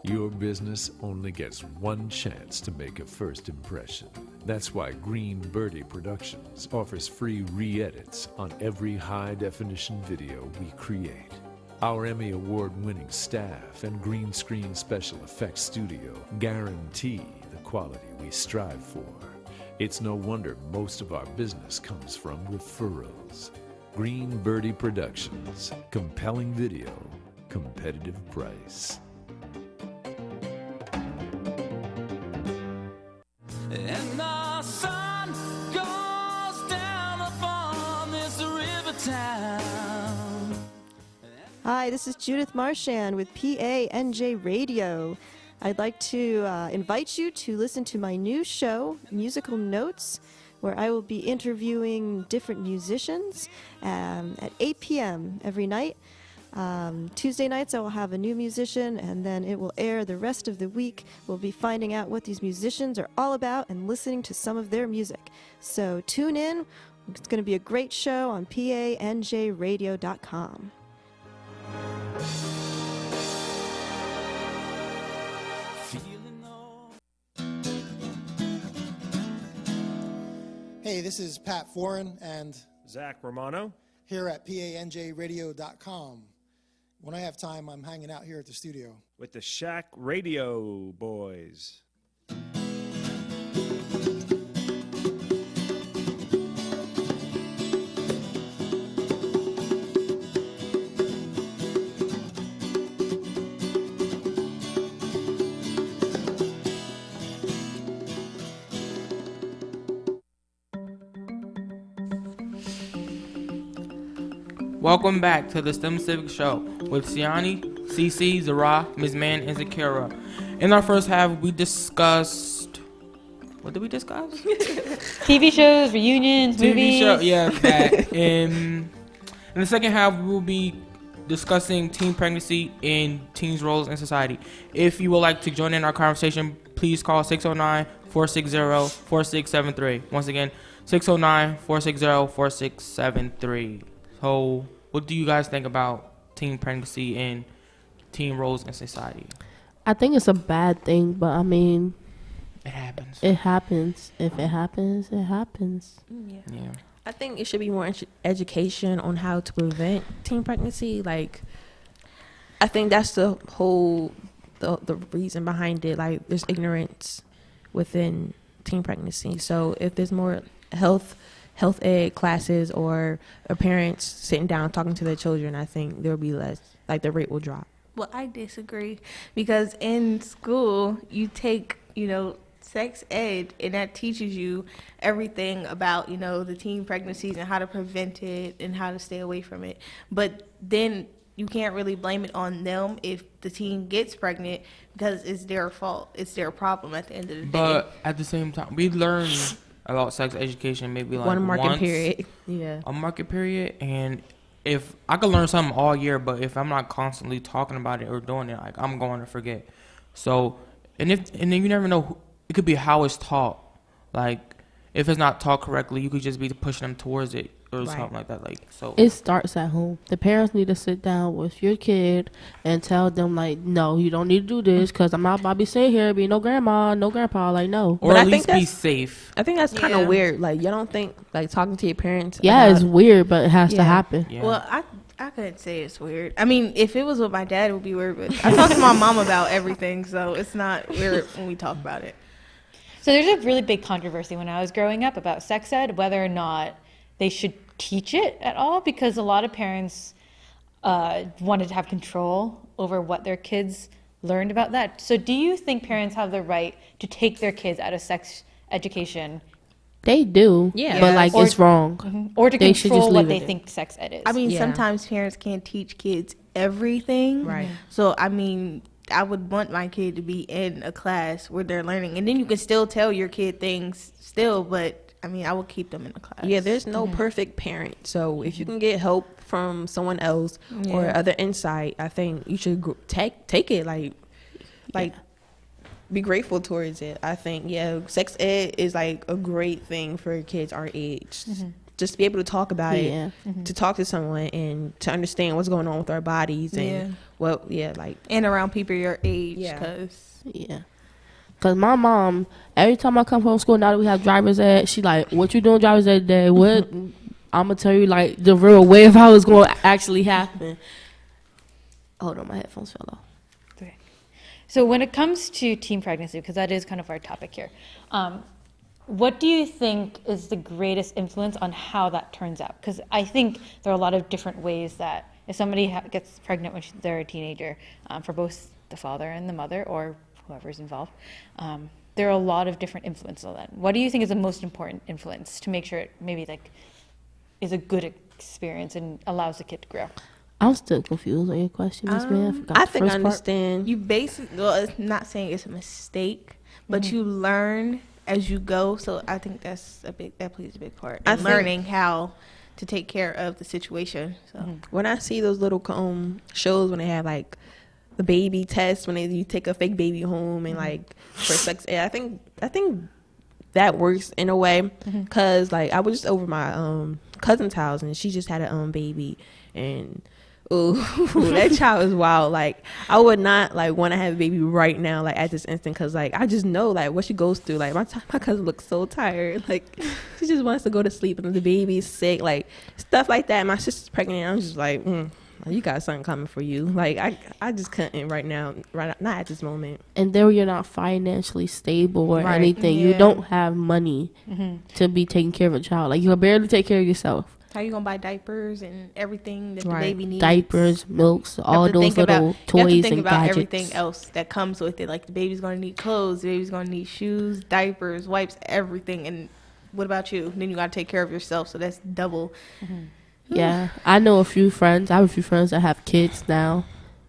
Your business only gets one chance to make a first impression. That's why Green Birdie Productions offers free re-edits on every high-definition video we create. Our Emmy Award-winning staff and green screen special effects studio guarantee the quality we strive for. It's no wonder most of our business comes from referrals. Green Birdie Productions. Compelling video, competitive price. And the sun goes down upon this river town. Hi, Hi, this is Judith Marchand with PANJ Radio. I'd like to invite you to listen to my new show, Musical Notes, where I will be interviewing different musicians at 8 p.m. every night. Tuesday nights I will have a new musician, and then it will air the rest of the week. We'll be finding out what these musicians are all about and listening to some of their music. So tune in. It's going to be a great show on panjradio.com. Hey, this is Pat Foran and Zach Romano here at panjradio.com. When I have time, I'm hanging out here at the studio with the Shack Radio Boys. Welcome back to the Stemcivics Show with Siani, Cece, Zara, Ms. Man, and Zakira. In our first half, we discussed... What did we discuss? TV shows, reunions, movies. TV show, yeah, that. In the second half, we will be discussing teen pregnancy and teens' roles in society. If you would like to join in our conversation, please call 609-460-4673. Once again, 609-460-4673. So, what do you guys think about teen pregnancy and teen roles in society? I think it's a bad thing, but I mean, it happens. It happens. If it happens, it happens. Yeah. I think it should be more education on how to prevent teen pregnancy. Like, I think that's the whole the reason behind it. Like, there's ignorance within teen pregnancy. So if there's more health ed classes or parents sitting down talking to their children, I think there'll be less, like the rate will drop. Well, I disagree, because in school you take, sex ed, and that teaches you everything about, the teen pregnancies and how to prevent it and how to stay away from it. But then you can't really blame it on them if the teen gets pregnant, because it's their fault. It's their problem at the end of the day. But at the same time, we learn about sex education maybe like one market once period. Yeah. A market period. And if I could learn something all year, but if I'm not constantly talking about it or doing it, like, I'm going to forget. So, and then you never know, it could be how it's taught. Like, if it's not taught correctly, you could just be pushing them towards it or something like that. Like, so it starts at home. The parents need to sit down with your kid and tell them, like, no, you don't need to do this, because I'm not about to be sitting here be no grandma, no grandpa, like, no. Or at least be safe. I think that's kind of weird. Like, you don't think, like, talking to your parents. Yeah, it's weird, but it has to happen. Yeah. Well, I couldn't say it's weird. I mean, if it was with my dad, it would be weird, but I talk to my mom about everything, so it's not weird when we talk about it. So there's a really big controversy when I was growing up about sex ed, whether or not they should teach it at all, because a lot of parents wanted to have control over what their kids learned about that. So do you think parents have the right to take their kids out of sex education? They do, but like, it's wrong. Mm-hmm. Or to control what they think sex ed is. I mean, sometimes parents can't teach kids everything. Right. So, I mean, I would want my kid to be in a class where they're learning. And then you can still tell your kid things still, but I mean, I will keep them in the class. Yeah, there's no perfect parent. So if you can get help from someone else or other insight, I think you should take it. Like be grateful towards it. I think, sex ed is like a great thing for kids our age. Just to be able to talk about it, to talk to someone and to understand what's going on with our bodies and and around people your age. Because my mom, every time I come home from school, now that we have driver's ed, she like, what you doing driver's ed today? What? I'm going to tell you, like, the real way of how it's going to actually happen. Hold on, my headphones fell off. Okay. So when it comes to teen pregnancy, because that is kind of our topic here, what do you think is the greatest influence on how that turns out? Because I think there are a lot of different ways that if somebody gets pregnant when they're a teenager, for both the father and the mother or whoever's involved, there are a lot of different influences on that. What do you think is the most important influence to make sure it maybe like is a good experience and allows the kid to grow? I'm still confused on your question, Miss Man. forgot I the think I first part. understand. You basically, well, it's not saying it's a mistake, but Mm-hmm. you learn as you go. So I think that plays a big part I in think- learning how to take care of the situation. So When I see those little shows when they have like the baby test, when you take a fake baby home and like for sex ed, I think that works in a way, because like I was just over my cousin's house and she just had a baby, and that child is wild. Like I would not like want to have a baby right now, like at this instant, because like I just know like what she goes through. Like my cousin looks so tired, like she just wants to go to sleep, and the baby's sick, like stuff like that. My sister's pregnant, and I'm just like you got something coming for you. Like I just couldn't right now, not at this moment. And there you're not financially stable or Right. anything. Yeah. You don't have money to be taking care of a child. Like you can barely take care of yourself. how you gonna buy diapers and everything that the Right. baby needs? Diapers, milks, You have all to those think little about- you have to toys think and about gadgets. everything else that comes with it. Like the baby's gonna need clothes, the baby's gonna need shoes, diapers, wipes, everything. And what about you? Then you gotta take care of yourself. So that's double. Yeah, I know a few friends. I have a few friends that have kids now,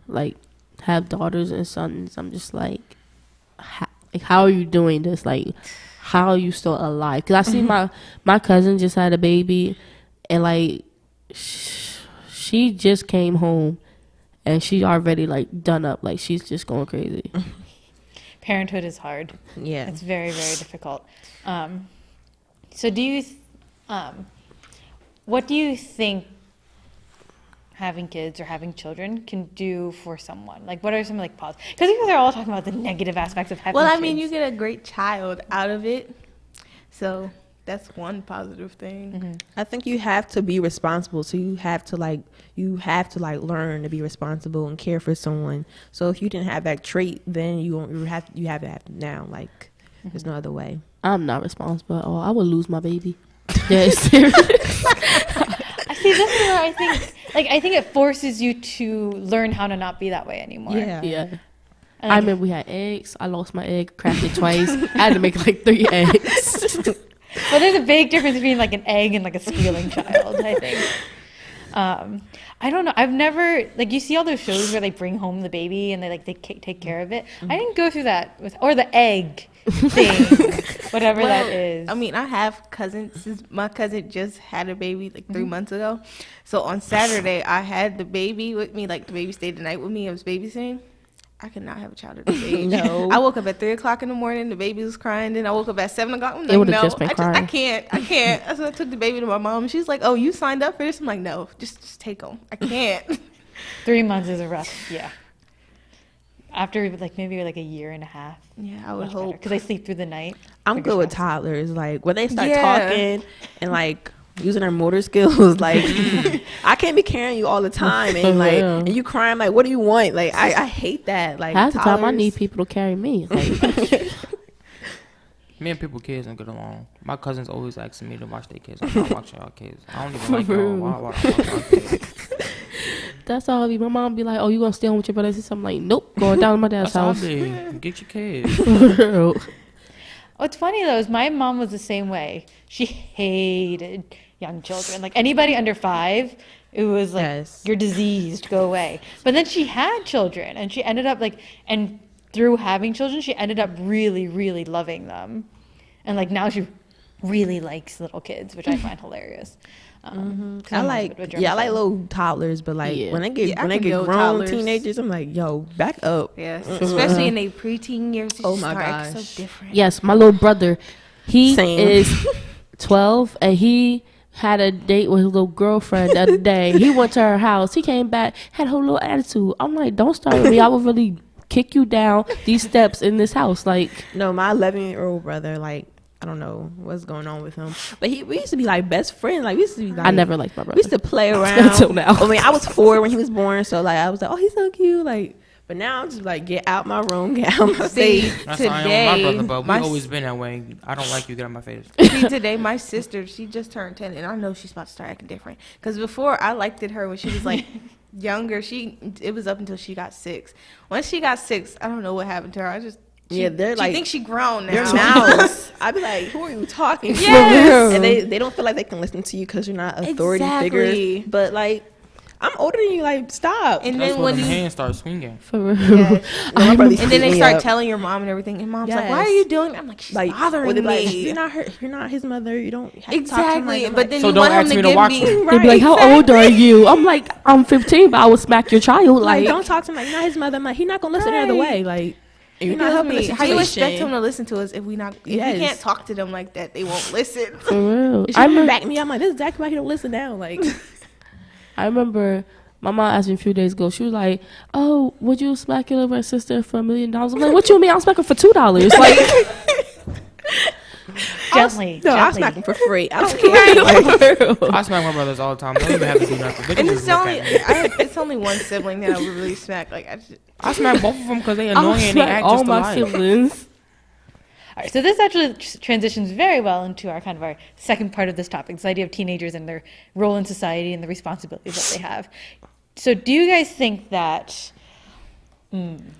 like have daughters and sons. I'm just like, how are you doing this? Like, how are you still alive? Because I see my cousin just had a baby, and like she just came home, and she already like done up. Like she's just going crazy. Parenthood is hard. Yeah. It's very, very difficult. So do you, what do you think having kids or having children can do for someone? Like, what are some like positives? Because you guys are all talking about the negative aspects of having Well, kids. I mean, you get a great child out of it. So that's one positive thing. I think you have to be responsible. So you have to like learn to be responsible and care for someone. So if you didn't have that trait, then you have to have it now. Like there's no other way. I'm not responsible at all. I would lose my baby. Yeah, serious. I see. This is where I think it forces you to learn how to not be that way anymore. Yeah. And I remember we had eggs. I lost my egg, cracked it twice. I had to make like 3 eggs. But there's a big difference between like an egg and like a squealing child, I think. I don't know. I've never, like, you see all those shows where they bring home the baby and they take care of it. I didn't go through that or the egg thing, whatever that is. I mean, I have cousins. My cousin just had a baby like 3 months ago. So on Saturday, I had the baby with me. Like the baby stayed the night with me. I was babysitting. I could not have a child at this age. No. I woke up at 3:00 in the morning. The baby was crying. Then I woke up at 7:00. I'm It like, would've no, just been I crying. can't. So I took the baby to my mom. She's like, oh, you signed up for this? I'm like, no, just take him. I can't. 3 months is a rough, yeah. After like maybe like a year and a half. Yeah, I would hope. Because they sleep through the night. I'm good with toddlers. Like when they start Yeah. talking and like using their motor skills, like I can't be carrying you all the time and like Yeah. and you crying like, what do you want? Like I hate that. Like Half the time I toddlers- need people to carry me. Like, Me and people kids don't get along. My cousins always asking me to watch their kids. I'm not watching y'all kids. I don't even like y'all. Why watch y'all kids? that's all. My mom be like, "Oh, you gonna stay home with your brothers?" I'm like, "Nope, going down to my dad's That's all house." day. Get your kids. What's funny though is my mom was the same way. She hated young children. Like anybody under 5, it was like Yes. you're diseased, go away. But then she had children and she ended up like and through having children she ended up really, really loving them. And like now she really likes little kids, which I find hilarious. 'Cause I I'm like a bit of a I like germaphobe. little toddlers, but like Yeah. when they get Yeah, I when they can get go grown toddlers. teenagers, I'm like, yo, back up. Yeah, especially in their preteen years. They Oh just my start acting gosh. so different. Yes, my little brother, he Same. is 12, and he had a date with his little girlfriend the other day. He went to her house. He came back, had a whole little attitude. I'm like, don't start with me. I will really kick you down these steps in this house. Like, No, my 11-year-old brother, like I don't know what's going on with him, but we used to be like best friends. Like we used to be like I never liked my we brother. used to play around Until now. I mean, I was 4 when he was born, so like I was like, oh, he's so cute. Like, but now I'm just like, get out my room, get out my See, face. That's how I am with my brother, but my we always been that way. I don't like you. Get out my face. See, today my sister, she just turned 10, and I know she's about to start acting different. Because before, I liked it her when she was like younger. It was up until she got 6. Once she got 6, I don't know what happened to her. Yeah, they're she like thinks she grown now. your mouths. I'd be like, who are you talking to? Yes. And they don't feel like they can listen to you because you're not an authority Exactly. figure. But like, I'm older than you. Like, stop. And That's then when when the you hands start swinging. For real. Yeah. No, my brother and then they beat me start up. telling your mom and everything, and mom's like, "Why are Yes. you doing that?" I'm like, "She's Like, bothering or they me." be like, you're not his mother. You don't have to talk to him Exactly, like but then So you don't want him ask to me to give watch me. it. They'd be like, how old are you? I'm like, I'm 15, but I would smack your child. like, Like, don't talk to him like you're not his mother. I'm like, he's not gonna listen the other way. Like, you're not helping the How you expect situation. him to listen to us if we not? If Yes. we can't talk to them like that, they won't listen. for real. She even back me up. I'm like, this is exactly why he don't listen now. Like, I remember my mom asked me a few days ago. She was like, "Oh, would you smack your little sister for $1 million?" I'm like, "What you mean? I'll smack her for $2." Like, Gently. no, I'll gently. smack him for free. I don't care. Like, I smack my brothers all the time. They don't even have to do nothing. They can And just it's look only at me. it's only one sibling that I would really smack. Like I smack both of them because they I'll annoying and they smack act all just my alike. siblings. All right, so this actually transitions very well into our kind of our second part of this topic, this idea of teenagers and their role in society and the responsibilities that they have. So do you guys think that,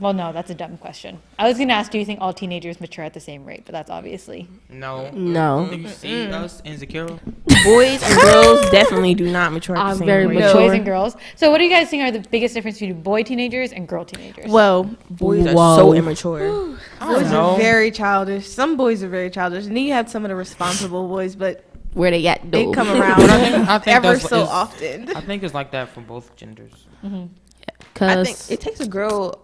well, no, that's a dumb question. I was going to ask, do you think all teenagers mature at the same rate? But that's obviously. No. No. Think you see us insecure? boys and girls definitely do not mature at the I'm same very rate. mature. Boys and girls. So what do you guys think are the biggest difference between boy teenagers and girl teenagers? well, Boys are Whoa. so immature. boys know. are very childish. Some boys are very childish, and then you have some of the responsible boys, but Where they at, they though? come around I think ever that's so is- often. I think it's like that for both genders. I think Cause it takes a girl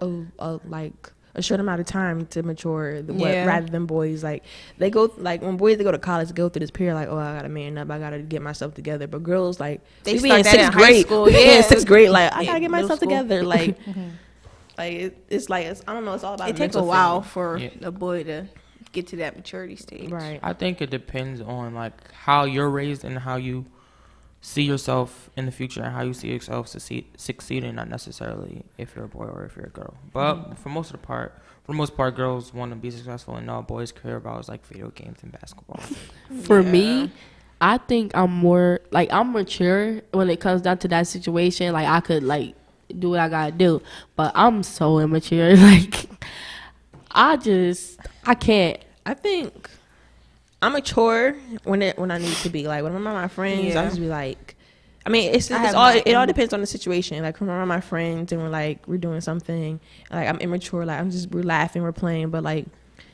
a short amount of time to mature, Yeah. rather than boys. Like they go when boys they go to college, they go through this period like, oh, I gotta man up, I gotta get myself together. But girls like They we be start in that sixth in high grade, school, we be yeah. in sixth grade, like I Yeah, gotta get middle myself school. together. Like it's like I don't know, it's all about It takes a mental while thing. for Yeah. a boy to get to that maturity stage. right? I think it depends on like how you're raised and how you see yourself in the future and how you see yourself succeeding, not necessarily if you're a boy or if you're a girl. But for most part, girls want to be successful, and all boys care about is like video games and basketball. for me, I think I'm more like I'm mature when it comes down to that situation. Like I could like do what I gotta do, but I'm so immature. Like I can't. I think I'm mature when I need to be. Like when I'm around my friends, I Yeah. just be like, I mean, it have all my- it all depends on the situation. Like when I'm around my friends and we're doing something, like I'm immature. Like we're laughing, we're playing. But like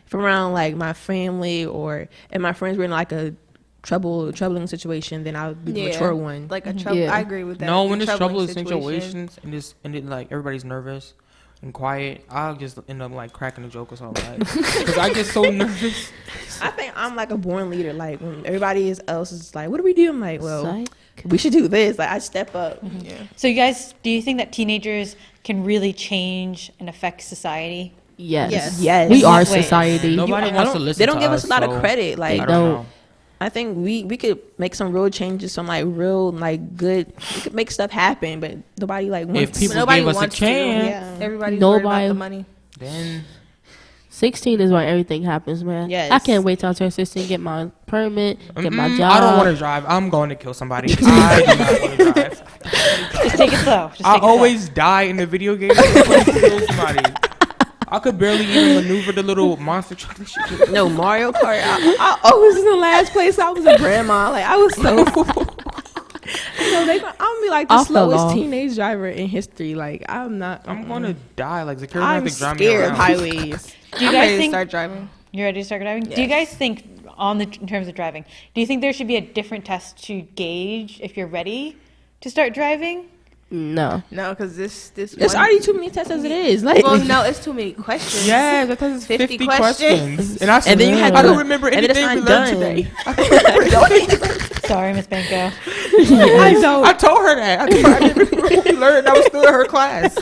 if I'm around like my family and my friends were in like a troubling situation, then I'll be the mature one. Like a trouble. Yeah. I agree with that. No, The when it's troubling troublous situations and it like everybody's nervous and quiet, I'll just end up like cracking a joke or something, like because I get so nervous. I think I'm like a born leader. Like when everybody else is like, "What do we do?" I'm like, "Well, Psych. we should do this." Like I step up. Yeah. So you guys, do you think that teenagers can really change and affect society? Yes. Yes. We are Wait. society. Nobody wants to listen. They don't to give us a lot of so credit. Like I don't. don't know. I think we could make some real changes, some like real like good. We could make stuff happen, but nobody like wants. If people Nobody gave us a wants to. chance, Yeah. Everybody's worried about Nobody- the money. then 16 is when everything happens, man. Yes. I can't wait till I turn 16, get my permit, get my job. I don't want to drive. I'm going to kill somebody. I do not want to drive. Just take it slow. Just I take it always die in the video game. I'm going to kill somebody. I could barely even maneuver the little monster truck. That shit. No Mario Kart. I always was in the last place. I was a grandma. Like I was so. I'm gonna be like the I fell slowest off. teenage driver in history. Like I'm not. I'm going to die. Like security I'm have to drive me scared around. of highways. Do you I'm guys ready to think start driving? you're ready to start driving? Do you guys think in terms of driving, do you think there should be a different test to gauge if you're ready to start driving? No. No, because this There's one- already too many tests as it is. Like Well, no, it's too many questions. Yeah, that has 50 questions. And I And then you had I to- don't remember and then it's anything we not learned done. today. Sorry, Miss Banco. I don't. I told her that. I didn't remember what we learned. I was still in her class.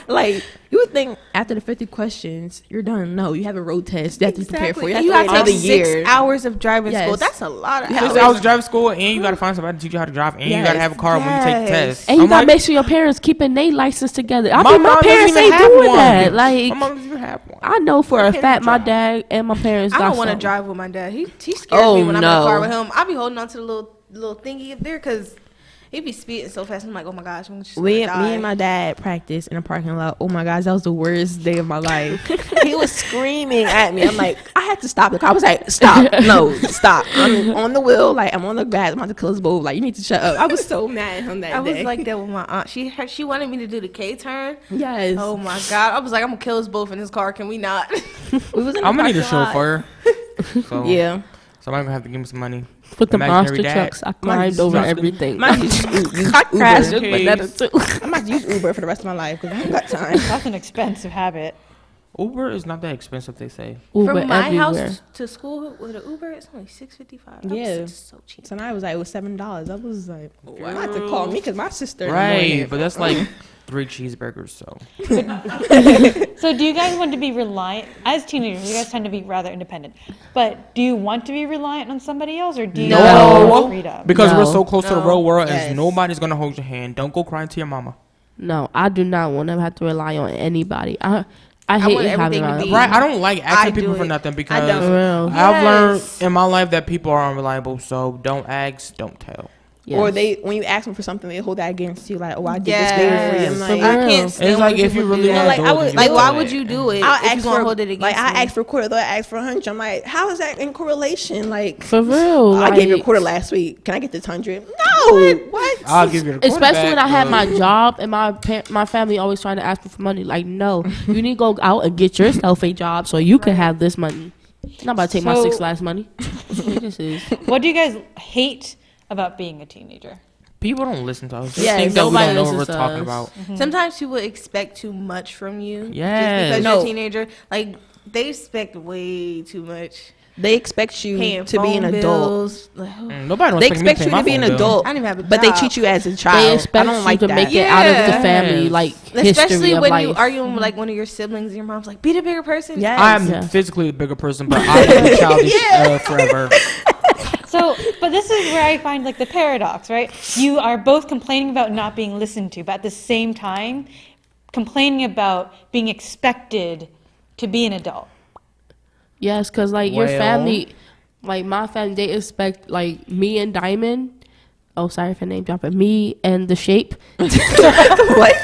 Like you would think after the 50 questions you're done. No, you have a road test. You have to prepare for. You have You to wait got to another take year. 6 hours of driving Yes. school. That's a lot of You have hours. to I was driving school, and you got to find somebody to teach you how to drive, and you got to Yes. have a car when you take the Yes. test. And you I'm gotta like, make sure your parents keeping their license together. I my mean, my mom doesn't parents even ain't have doing one. that. My Like, mom doesn't even have one. I know for a can't fact my drive. dad and my parents I got don't want to something. drive with my dad. He scares Oh, me when I'm in the no. car with him. I be holding on to the little thingy up there because He be speeding so fast. I'm like, oh my gosh, I'm just Me gonna die. and my dad practiced in a parking lot. Oh my gosh, that was the worst day of my life. He was screaming at me. I'm like, I had to stop the car. I was like, stop, no, stop. I'm on the wheel, like I'm on the grass. I'm about to kill us both. Like you need to shut up. I was so mad at him that day. I was like that with my aunt. She wanted me to do the K turn. Yes. Oh my god. I was like, I'm gonna kill us both in this car. Can we not? We was in I'm gonna need a chauffeur. So yeah. Somebody gonna have to give me some money. With the Imaginary monster dad. trucks, I climbed over everything. Might use I crashed Uber. with that too. I might use Uber for the rest of my life because I ain't got time. That's an expensive habit. Uber is not that expensive, they say. Uber From my everywhere. house to school with an Uber, it's only $6.55. Yeah. It's so cheap. So now it was like, it was $7. I was like, wow. I had to call me because my sister. Right, but that's like 3 cheeseburgers, so. So do you guys want to be reliant, as teenagers, you guys tend to be rather independent, but do you want to be reliant on somebody else, or do you want freedom? Because we're so close to the real world, Yes. and nobody's gonna hold your hand. Don't go crying to your mama. No, I do not want to have to rely on anybody. I hate want having everything to my be- Right, I don't like asking I do people for it. nothing I because don't. I've learned Yes. in my life that people are unreliable. So don't ask, don't tell. Yes. Or when you ask them for something, they hold that against you. Like, oh, I did this favor for you. I'm For like, real. I can't stand It's like when if you people do really that. want to Like, do I it, would- then you Like, why do would it. you do it? I'll if you ask gonna for hold it against like I me? asked for a quarter, though I asked for 100. I'm like, how is that in correlation? Like, For real. I gave you a like- quarter last week. Can I get this 100? No. What? I'll give you the quarter Especially when I back, had but- my job and my family always trying to ask me for money. Like, no, you need to go out and get yourself a job so you can have this money. I'm not about to take my So- 6 last money. This is. What do you guys hate about being a teenager? People don't listen to us. They Yes, think that we nobody don't know what we're listens to talking us. about. Sometimes people expect too much from you. Yes. Just because No. you're a teenager. Like, they expect way too much. They expect you Paying to be an phone adult. bills. Like, Nobody don't They expect me expect to pay you my to be an phone bill. adult, I don't even have a but they job. treat you as a child. They expect I don't you like to that. make it out of the Yes. family, like history Especially of when life. you arguing with like one of your siblings and your mom's like, be the bigger person. Yes. I'm Yeah. physically the bigger person, but I will be childish forever. So, but this is where I find like the paradox, right? You are both complaining about not being listened to, but at the same time, complaining about being expected to be an adult. Yes, because like your Well- family, like my family, they expect like me and Diamond. Oh, sorry for name dropping. Me and the Shape. What?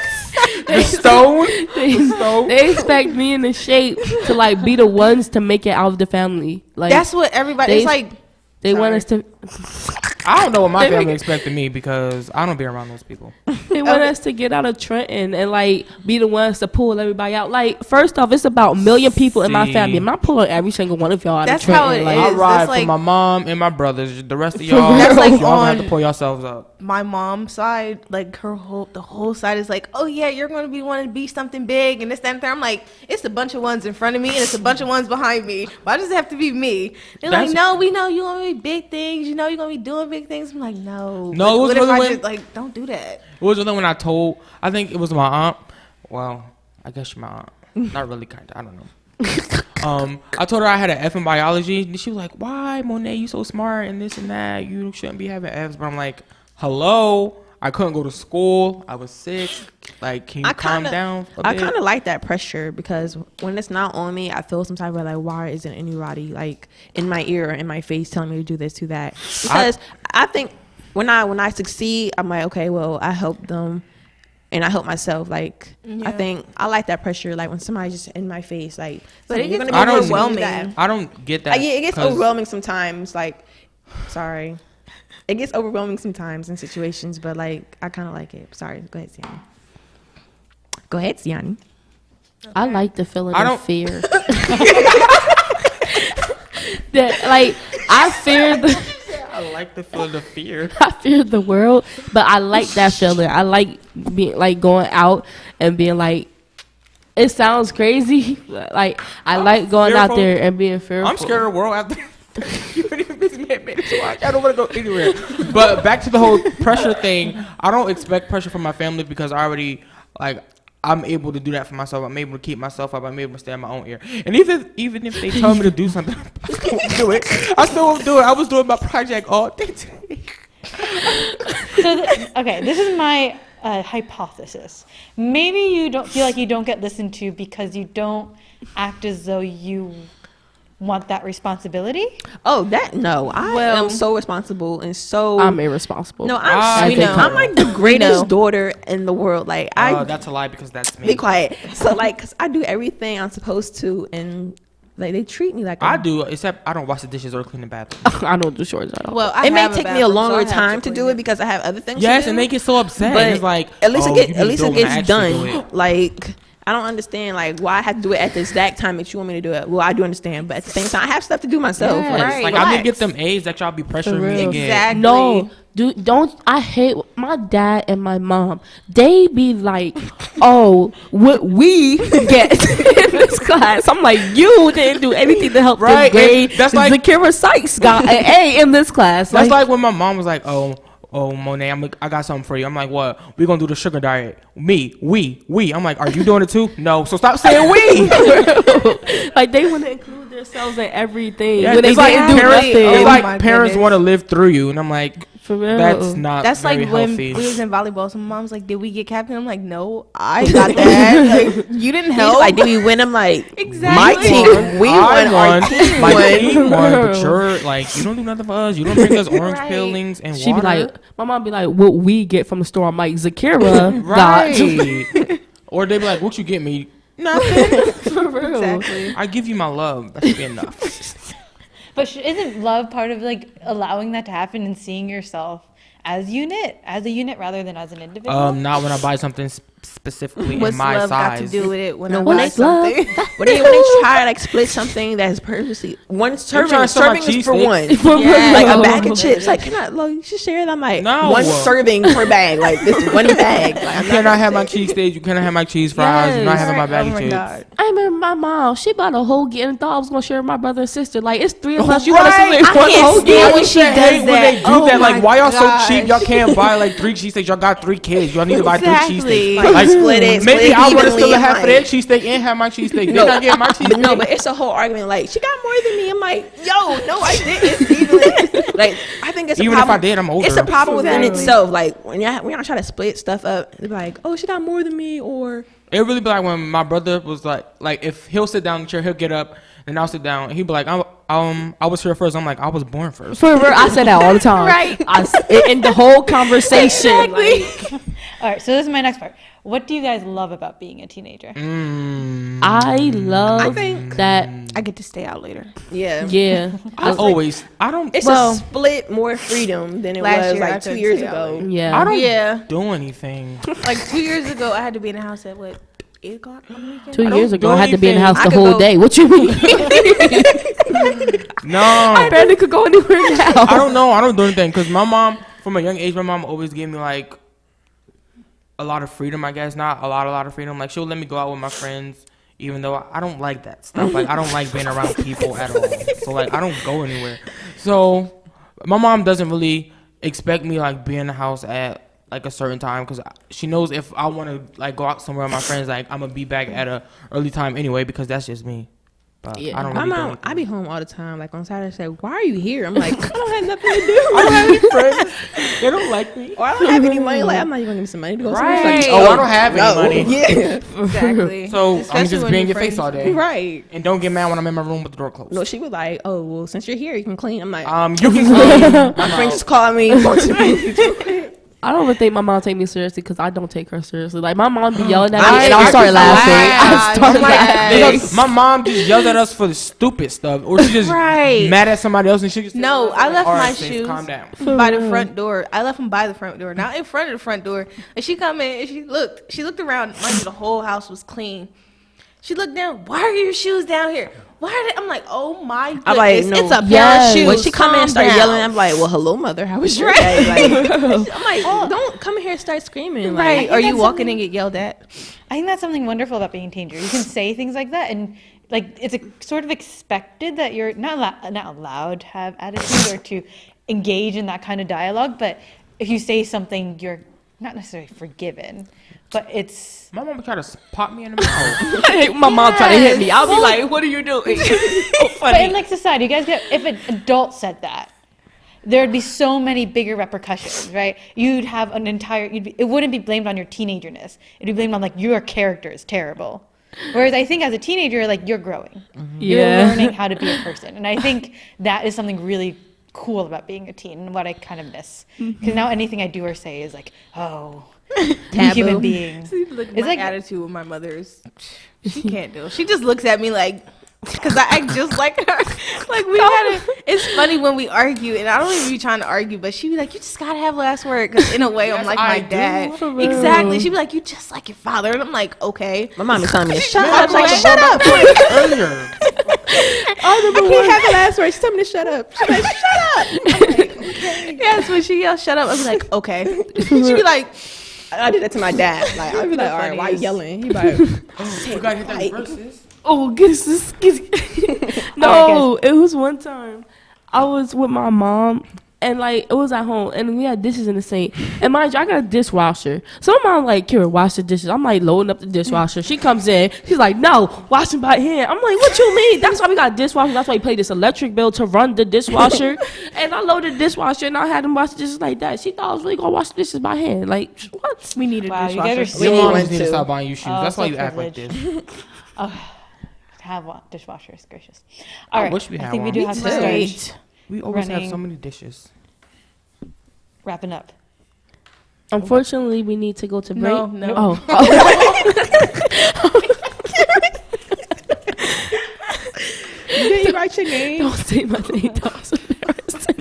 The stone. They expect me and the Shape to like be the ones to make it out of the family. Like That's what everybody. They- It's like they want us to. I don't know what my They family make- expected me because I don't be around those people. They want us to get out of Trenton and like be the ones to pull everybody out. Like first off, it's about 1 million people in my See. family. I'm not pulling every single one of y'all out That's of Trenton. how it like, I is. ride That's for like- my mom and my brothers. The rest of y'all, That's like y'all gonna have on- to pull yourselves up. my mom's side, like the whole side is like, oh yeah, you're going to be wanting to be something big and this, that, and that. I'm like, it's a bunch of ones in front of me and it's a bunch of ones behind me. Why does it have to be me? They're like, That's- no, we know you're going to be big things. You know you're going to be doing big things. I'm like, no. No, it was what if really I when- just, like, don't do that. It was the thing when I told, I think it was my aunt. Well, I guess my aunt. Not really, kind of. I don't know. I told her I had an F in biology. And she was like, why, Monet, you so smart and this and that. You shouldn't be having Fs. But I'm like, hello? I couldn't go to school. I was sick. Like, can you calm down a I bit? kind of like that pressure because when it's not on me, I feel some type of like, why isn't anybody like in my ear or in my face telling me to do this, do that? Because I think when I succeed, I'm like, okay, well, I helped them and I help myself. Like, I think I like that pressure. Like when somebody's just in my face, like, But it you're gets gonna be overwhelming. I don't get that. Yeah, it gets 'cause overwhelming sometimes. Like, sorry. It gets overwhelming sometimes in situations, but like I kind of like it. Sorry, go ahead, Siani. Go ahead, Siani. I like the feeling I of don't- fear. That like I fear the I like the feeling of fear. I fear the world, but I like that feeling. I like being like going out and being like. It sounds crazy, but, like I like going out fearful. there and being fearful. I'm scared of the world after. I don't want to go anywhere. But back to the whole pressure thing. I don't expect pressure from my family because I already like I'm able to do that for myself. I'm able to keep myself up. I'm able to stay in my own ear. And even if they tell me to do something, I still won't do it. I still won't do it. I was doing my project all day today. So, okay, this is my hypothesis. Maybe you don't feel like you don't get listened to because you don't act as though you want that responsibility? Oh, that no. I am so responsible and so I'm irresponsible. No, I'm like the greatest daughter in the world. Like that's a lie because that's me. Be quiet. So like, 'cause I do everything I'm supposed to, and like they treat me like I do, except I don't wash the dishes or clean the bathroom. I don't do chores at all. Well, it may take me a longer time to do it because I have other things. Yes, to do, and they get so upset. But it's like at least it gets done. It. Like. I don't understand like why I have to do it at the exact time that you want me to do it. Well, I do understand, but at the same time, I have stuff to do myself. Yes, like I didn't get them A's that y'all be pressuring me to get. Exactly. No, don't. I hate my dad and my mom. They be like, "Oh, what we get in this class?" I'm like, "You didn't do anything to help this grade." That's like Zakira Sykes got an A in this class. That's like when my mom was like, "Oh, Monet, I got something for you." I'm like, "What? We gonna do the sugar diet?" We. I'm like, "Are you doing it too?" No. So stop saying we. Like they want to include themselves in everything. Yeah, when they like didn't do nothing. It's like parents want to live through you, and I'm like, for real. That's not. That's very like when healthy. we was in volleyball. Some mom's like, "Did we get captain?" I'm like, "No, I got that. Like, you didn't help." Like, did we win? I'm like, exactly. My team, we won. Our team my won. team won, but you're like, you don't do nothing for us. You don't bring us orange peelings and She water. be like, my mom be like, what we get from the store. I'm like, Zakira right. Or they be like, what you get me? Nothing. For real. Exactly. I give you my love. That should be enough. But isn't love part of like allowing that to happen and seeing yourself as a unit rather than as an individual? Not when I buy something specifically What's in my love size. got to do with it when No, I when buy it's love. something? when they try to like split something that's purposely one serving trying to sell my is for cheesesteak? one. Yeah. Like a bag of chips. Like, can I? Like, you should share it. I'm like, No. one serving per bag. Like this one bag. Like, I'm You cannot have my cheesesteak. You cannot have my cheese fries. You're not having my bag of chips. God. I remember my mom, she bought a whole get and thought I was going to share with my brother and sister. Like, it's three of us. You want to Right. split one whole get? when she does When they that. do Oh that, like, my why y'all gosh. so cheap? Y'all can't buy like 3 cheesesteaks. Y'all got 3 kids. Y'all need to buy 3 Exactly. cheesesteaks. Like, split it Maybe I would have evenly still and, half of like- their cheesesteak and have my cheesesteak. They're not getting my cheesesteak. No, but it's a whole argument. Like, she got more than me. I'm like, yo, no, I didn't. Even, like, I think it's a Even if problem. I did, I'm older. It's a problem within Exactly. itself. Like, when y'all try to split stuff up, they're like, oh, she got more than me, or It really be like when my brother was like if he'll sit down in the chair, he'll get up, and I'll sit down, and he'll be like, I was here first. I'm like, I was born first. For real, I said that all the time. Right. In the whole conversation. Exactly. Like, All right, so this is my next part. What do you guys love about being a teenager? I love I think- that. I get to stay out later. yeah. Yeah. I don't. It's Well, a split more freedom than it last was year I like 2 couldn't years stay out ago. late. Yeah. I don't Yeah. do anything. Like 2 years ago, I had to be in the house at what, 8 o'clock on the weekend? 2 I years don't ago, do I had to be in the house anything. the I could whole go- day. What you mean? No, I barely could go anywhere now. I don't know. I don't do anything because my mom, from a young age, my mom always gave me like a lot of freedom. I guess not a lot of freedom. Like she'll let me go out with my friends, even though I don't like that stuff. Like I don't like being around people at all. So like I don't go anywhere. So my mom doesn't really expect me like be in the house at like a certain time because she knows if I want to like go out somewhere with my friends, like I'm gonna be back at a early time anyway because that's just me. But Yeah. I don't My really do mom, anything. I be home all the time. Like on Saturday, say, "Why are you here?" I'm like, I don't have nothing to do. I don't have any friends. They don't like me. Or I don't have any money. Like, I'm not even gonna give me some money to go somewhere. Right. It's like, Oh, I don't have any money. Yeah, Exactly. So I'm Especially just when being your your face friends- all day. right. And don't get mad when I'm in my room with the door closed. No, she was like, "Oh, well, since you're here, you can clean." I'm like, You can clean. my friends just calling me. I don't even think my mom take me seriously because I don't take her seriously. Like my mom be yelling at me I and I'll start laughing. laugh. I start I'm like, laughing. Because my mom just yells at us for the stupid stuff, or she just Right. mad at somebody else, and she just No, I left "All right, my sis, shoes Calm down. by the front door. I left them by the front door, not in front of the front door. And she come in and she looked around. Mind you, the whole house was clean. She looked down. Why are your shoes down here? Why are they? I'm like, oh my goodness, I'm like, no. it's a pair Yes. of shoes. When she come in and start Calm yelling, down. I'm like, "Well, hello, mother. How was your day?" Like, I'm like, "Don't come in here and start screaming." Like, Right? Or you that's walking something- and get yelled at? I think that's something wonderful about being a teenager. You can say things like that, and like it's a sort of expected that you're not allowed to have attitude or to engage in that kind of dialogue. But if you say something, you're not necessarily forgiven. But it's My mom would try to pop me in the mouth. My mom try to hit me. I'll be like, "What are you doing?" but in like society, you guys get if an adult said that, there'd be so many bigger repercussions, right? You'd have an entire. It wouldn't be blamed on your teenagerness. It'd be blamed on like your character is terrible. Whereas I think as a teenager, like, you're growing. You're Yeah. learning how to be a person. And I think that is something really cool about being a teen and what I kind of miss. Because now anything I do or say is like, oh, Taboo. human being. See, look, It's my like attitude with my mother is, she can't do it. She just looks at me like, because I act just like her. Like, we gotta, it's funny when we argue, and I don't even be trying to argue, but she be like, you just gotta have last word. Because in a way, I'm like my dad. Exactly. She be like, you just like your father. And I'm like, okay. My mom is telling me to shut I up. was like, Shut up. Earlier. I can't have the last word. She told me to shut up. She's like, shut up. I'm like, okay. Yes, when she yells, shut up, I'll be like, okay. She be like, I do that to my dad. Like, I'll be like, all right, why you yelling? He be like, We gotta hit that verses. Oh, get No, it was one time I was with my mom, and like it was at home, and we had dishes in the sink. And mind you, I got a dishwasher. So my mom like, Kira, wash the dishes. I'm like loading up the dishwasher. She comes in, she's like, no, wash them by hand. I'm like, what you mean? That's why we got a dishwasher. That's why we pay this electric bill to run the dishwasher. And I loaded the dishwasher, and I had them wash the dishes like that. She thought I was really gonna wash the dishes by hand. Like, what? we need a Wow, you guys dishwasher. are Your so moms need to stop buying you shoes. Oh, That's why so you act like privileged. this. Have one dishwashers, gracious. All right, wish we I had think we one. do Me have to too. start We always have so Running. many dishes. wrapping up. Unfortunately, we need to go to break. No. Oh. did you write your name? Don't say my name. That was embarrassing.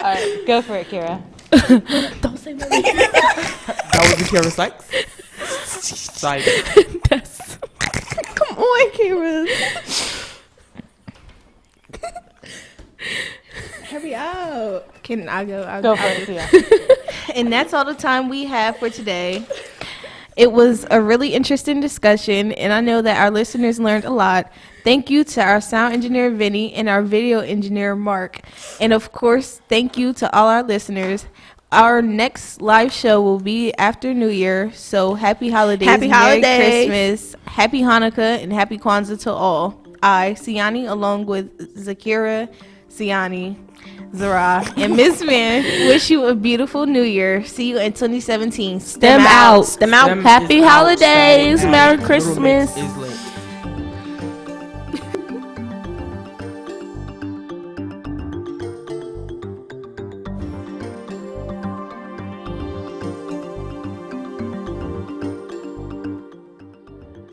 All right, go for it, Kira. Don't say my name. That was the Kira Sykes. Sykes. That's Come on, Kira. Hurry up. Can I go? I'll Go for it, Kira. And that's all the time we have for today. It was a really interesting discussion, and I know that our listeners learned a lot. Thank you to our sound engineer, Vinny, and our video engineer, Mark. And, of course, thank you to all our listeners. Our next live show will be after New Year, so happy holidays, Happy Merry holidays. Christmas, happy Hanukkah, and happy Kwanzaa to all. I, Siani, along with Zakira, Siani, Zara, and Miss Man, wish you a beautiful New Year. See you in 2017. Stem out. Stem out. Stem Happy is holidays. outside. Merry Little Mix Christmas. is